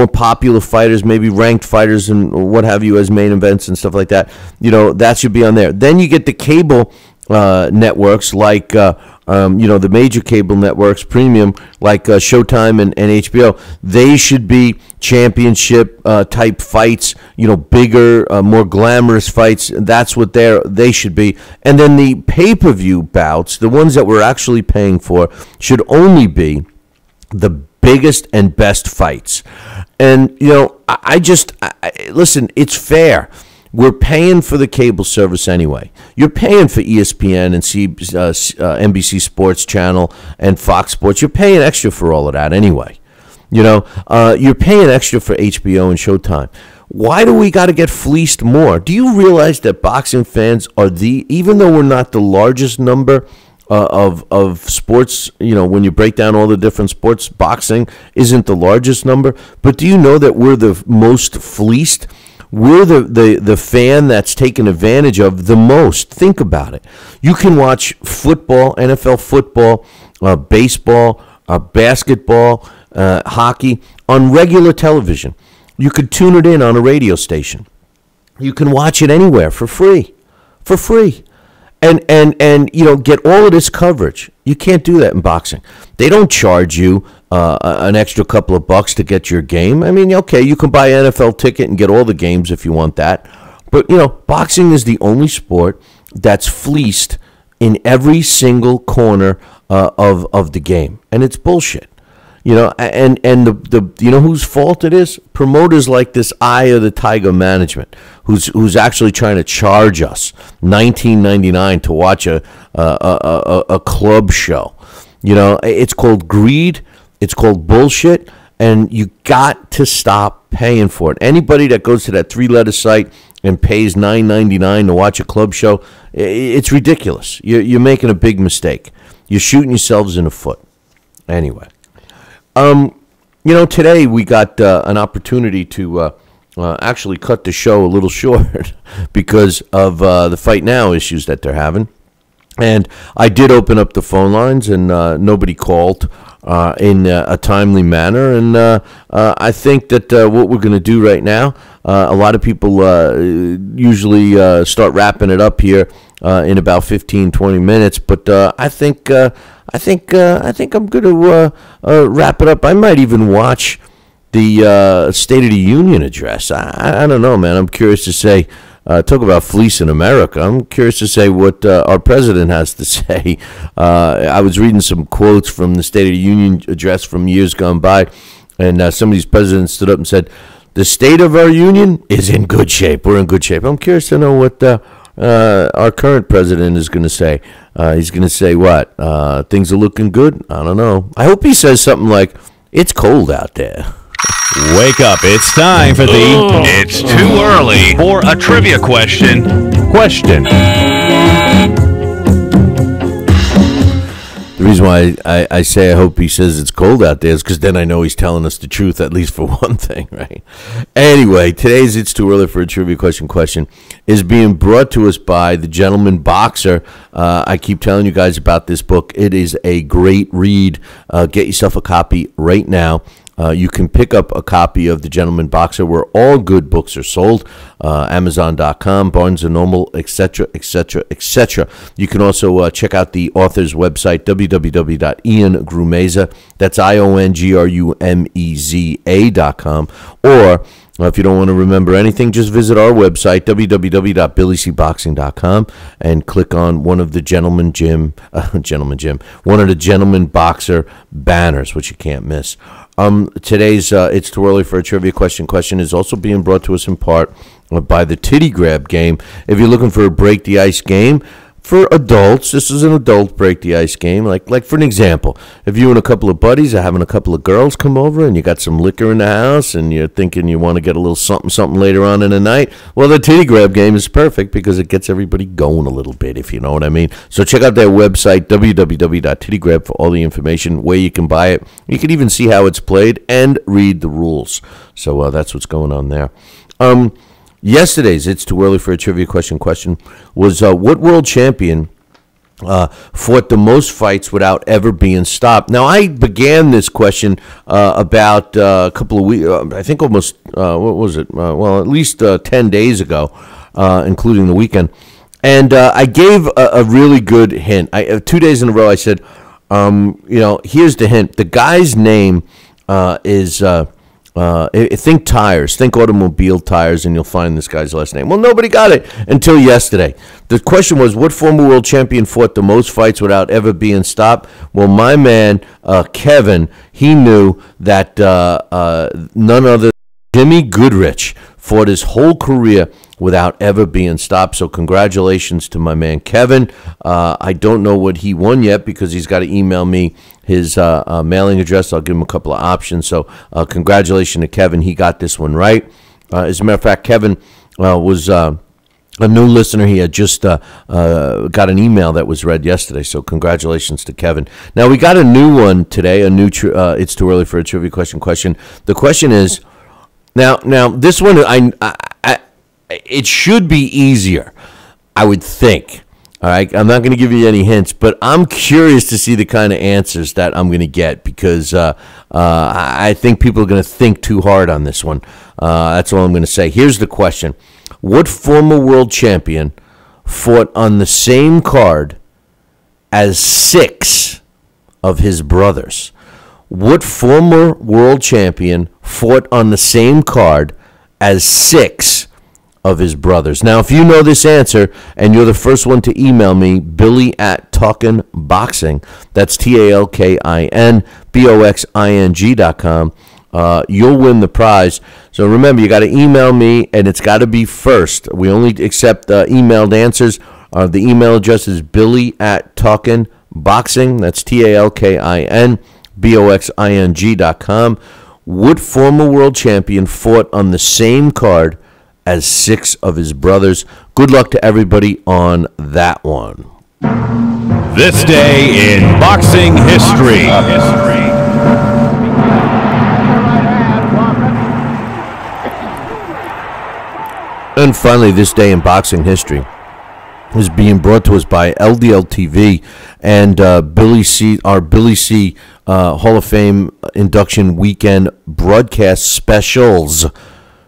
popular fighters, maybe ranked fighters and what have you as main events and stuff like that. That should be on there. Then you get the cable networks like the major cable networks, premium, like Showtime and HBO. They should be championship type fights, bigger, more glamorous fights. That's what they should be. And then the pay-per-view bouts, the ones that we're actually paying for, should only be the biggest and best fights. And listen, it's fair. We're paying for the cable service anyway. You're paying for ESPN and NBC Sports Channel and Fox Sports. You're paying extra for all of that anyway. You're paying extra for HBO and Showtime. Why do we got to get fleeced more? Do you realize that boxing fans are even though we're not the largest number of sports, when you break down all the different sports, boxing isn't the largest number, but do you know that we're the most fleeced? We're the fan that's taken advantage of the most. Think about it. You can watch football, NFL football, baseball, basketball, hockey on regular television. You could tune it in on a radio station. You can watch it anywhere for free. And get all of this coverage. You can't do that in boxing. They don't charge you an extra couple of bucks to get your game. I mean, okay, you can buy an NFL ticket and get all the games if you want that. But, boxing is the only sport that's fleeced in every single corner of the game. And it's bullshit. And the whose fault it is? Promoters like this Eye of the Tiger management, who's actually trying to charge us $19.99 to watch a club show. It's called greed. It's called bullshit, and you got to stop paying for it. Anybody that goes to that 3-letter site and pays $9.99 to watch a club show, it's ridiculous. You're making a big mistake. You're shooting yourselves in the foot. Anyway. Today we got an opportunity to actually cut the show a little short because of the Fight Now issues that they're having. And I did open up the phone lines, and nobody called in a timely manner. And I think that what we're going to do right now, a lot of people usually start wrapping it up here in about 15, 20 minutes. But I think I'm going to wrap it up. I might even watch the State of the Union address. I don't know, man. I'm curious to say. Talk about fleecing America. I'm curious to say what our president has to say. I was reading some quotes from the State of the Union address from years gone by, and some of these presidents stood up and said, the state of our union is in good shape. We're in good shape. I'm curious to know what our current president is going to say. He's going to say what? Things are looking good? I don't know. I hope he says something like, it's cold out there. Wake up. It's time for It's too early for a trivia question. The reason why I say I hope he says it's cold out there is because then I know he's telling us the truth, at least for one thing, right? Anyway, today's It's Too Early for a Trivia Question is being brought to us by The Gentleman Boxer. I keep telling you guys about this book. It is a great read. Get yourself a copy right now. You can pick up a copy of The Gentleman Boxer where all good books are sold, Amazon.com, Barnes & Noble, etc., etc., etc. You can also check out the author's website, www.iangrumeza, that's IONGRUMEZA.com, or if you don't want to remember anything, just visit our website, www.BillyCBoxing.com, and click on one of the Gentleman Boxer banners, which you can't miss. Today's It's Too Early for a Trivia Question is also being brought to us in part by the Titty Grab game. If you're looking for a break the ice game for adults, this is an adult break the ice game. Like for an example, if you and a couple of buddies are having a couple of girls come over and you got some liquor in the house and you're thinking you want to get a little something later on in the night, well, the Titty Grab game is perfect because it gets everybody going a little bit, if you know what I mean. So check out their website, www.tittygrab, for all the information, where you can buy it. You can even see how it's played and read the rules. So that's what's going on there. Yesterday's It's Too Early for a Trivia Question was what world champion fought the most fights without ever being stopped? Now, I began this question about a couple of weeks, I think almost, what was it? At least 10 days ago, including the weekend. And I gave a really good hint. 2 days in a row, I said, here's the hint. The guy's name is... think tires, think automobile tires, and you'll find this guy's last name. Well, nobody got it until yesterday. The question was, what former world champion fought the most fights without ever being stopped? Well, my man, Kevin, he knew that none other than Jimmy Goodrich fought his whole career without ever being stopped. So congratulations to my man, Kevin. I don't know what he won yet because he's got to email me his mailing address. I'll give him a couple of options. So congratulations to Kevin. He got this one right. As a matter of fact, Kevin was a new listener. He had just got an email that was read yesterday. So congratulations to Kevin. Now, we got a new one today, It's Too Early for a Trivia Question. The question is, now this one, it should be easier, I would think. All right, I'm not going to give you any hints, but I'm curious to see the kind of answers that I'm going to get because I think people are going to think too hard on this one. That's all I'm going to say. Here's the question. What former world champion fought on the same card as 6 of his brothers? What former world champion fought on the same card as 6 of his brothers? Now, if you know this answer and you're the first one to email me, Billy@TalkinBoxing, that's TalkinBoxing.com, you'll win the prize. So remember, you got to email me, and it's got to be first. We only accept emailed answers. The email address is Billy@TalkinBoxing, that's TalkinBoxing.com. What former world champion fought on the same card as 6 of his brothers? Good luck to everybody on that one. This day in boxing history. And finally, this day in boxing history. is being brought to us by LDL TV and Billy C. Our Billy C. Hall of Fame induction weekend broadcast specials.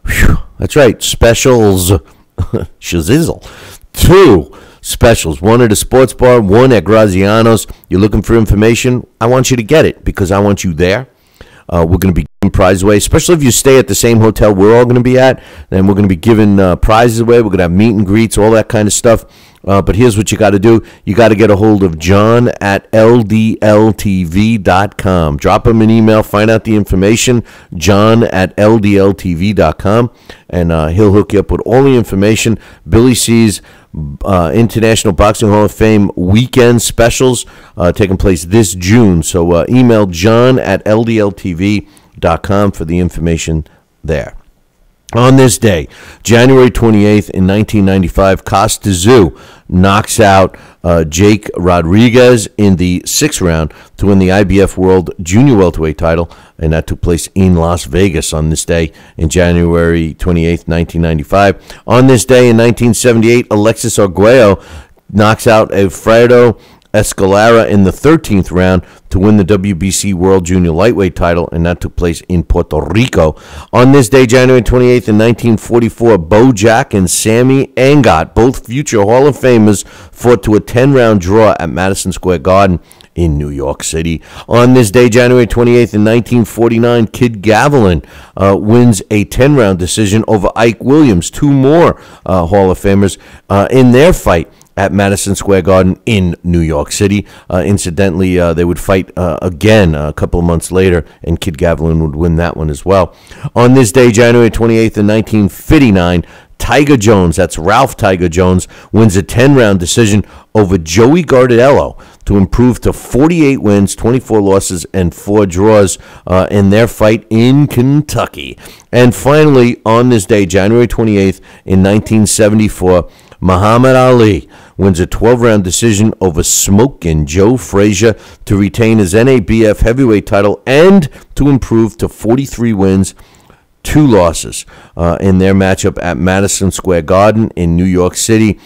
Whew, that's right, specials. Shazizzle. 2 specials. One at a sports bar, one at Graziano's. You're looking for information? I want you to get it because I want you there. We're going to be giving prizes away, especially if you stay at the same hotel we're all going to be at. Then we're going to be giving prizes away. We're going to have meet and greets, all that kind of stuff. But here's what you got to do. You got to get a hold of John at ldltv.com. Drop him an email. Find out the information. John at ldltv.com. And he'll hook you up with all the information. Billy C's International Boxing Hall of Fame weekend specials taking place this June. So email John at ldltv.com for the information there. On this day, January 28th in 1995, Costa Tszyu knocks out Jake Rodriguez in the 6th round to win the IBF World Junior Welterweight title, and that took place in Las Vegas on this day in January 28th, 1995. On this day in 1978, Alexis Arguello knocks out Alfredo Escalara in the 13th round to win the WBC World Junior Lightweight title, and that took place in Puerto Rico. On this day, January 28th in 1944, Bo Jack and Sammy Angot, both future Hall of Famers, fought to a 10-round draw at Madison Square Garden in New York City. On this day, January 28th in 1949, Kid Gavilan wins a 10-round decision over Ike Williams, 2 more Hall of Famers in their fight at Madison Square Garden in New York City. Incidentally, they would fight again a couple of months later, and Kid Gavilan would win that one as well. On this day, January 28th in 1959, Tiger Jones, that's Ralph Tiger Jones, wins a 10-round decision over Joey Gardello to improve to 48 wins, 24 losses, and 4 draws in their fight in Kentucky. And finally, on this day, January 28th in 1974, Muhammad Ali wins a 12-round decision over Smokin' Joe Frazier to retain his NABF heavyweight title and to improve to 43 wins, 2 losses in their matchup at Madison Square Garden in New York City.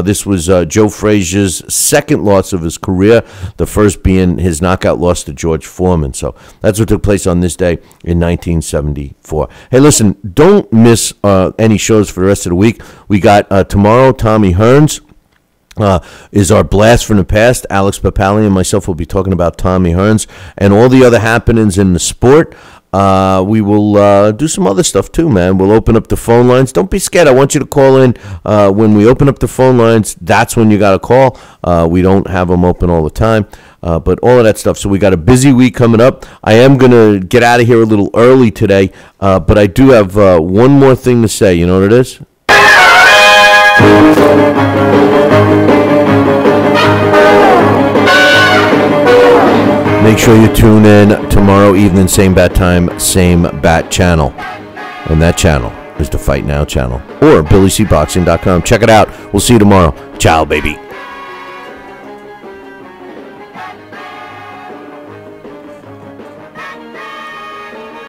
This was Joe Frazier's 2nd loss of his career, the first being his knockout loss to George Foreman. So that's what took place on this day in 1974. Hey, listen, don't miss any shows for the rest of the week. We got tomorrow, Tommy Hearns is our blast from the past. Alex Papali and myself will be talking about Tommy Hearns and all the other happenings in the sport. We will do some other stuff too, man. We'll open up the phone lines. Don't be scared. I want you to call in. When we open up the phone lines, that's when you got to call. We don't have them open all the time, but all of that stuff. So we got a busy week coming up. I am going to get out of here a little early today, but I do have one more thing to say. You know what it is? Make sure you tune in tomorrow evening, same bat time, same bat channel. And that channel is the Fight Now channel or BillyCBoxing.com. Check it out. We'll see you tomorrow. Ciao, baby.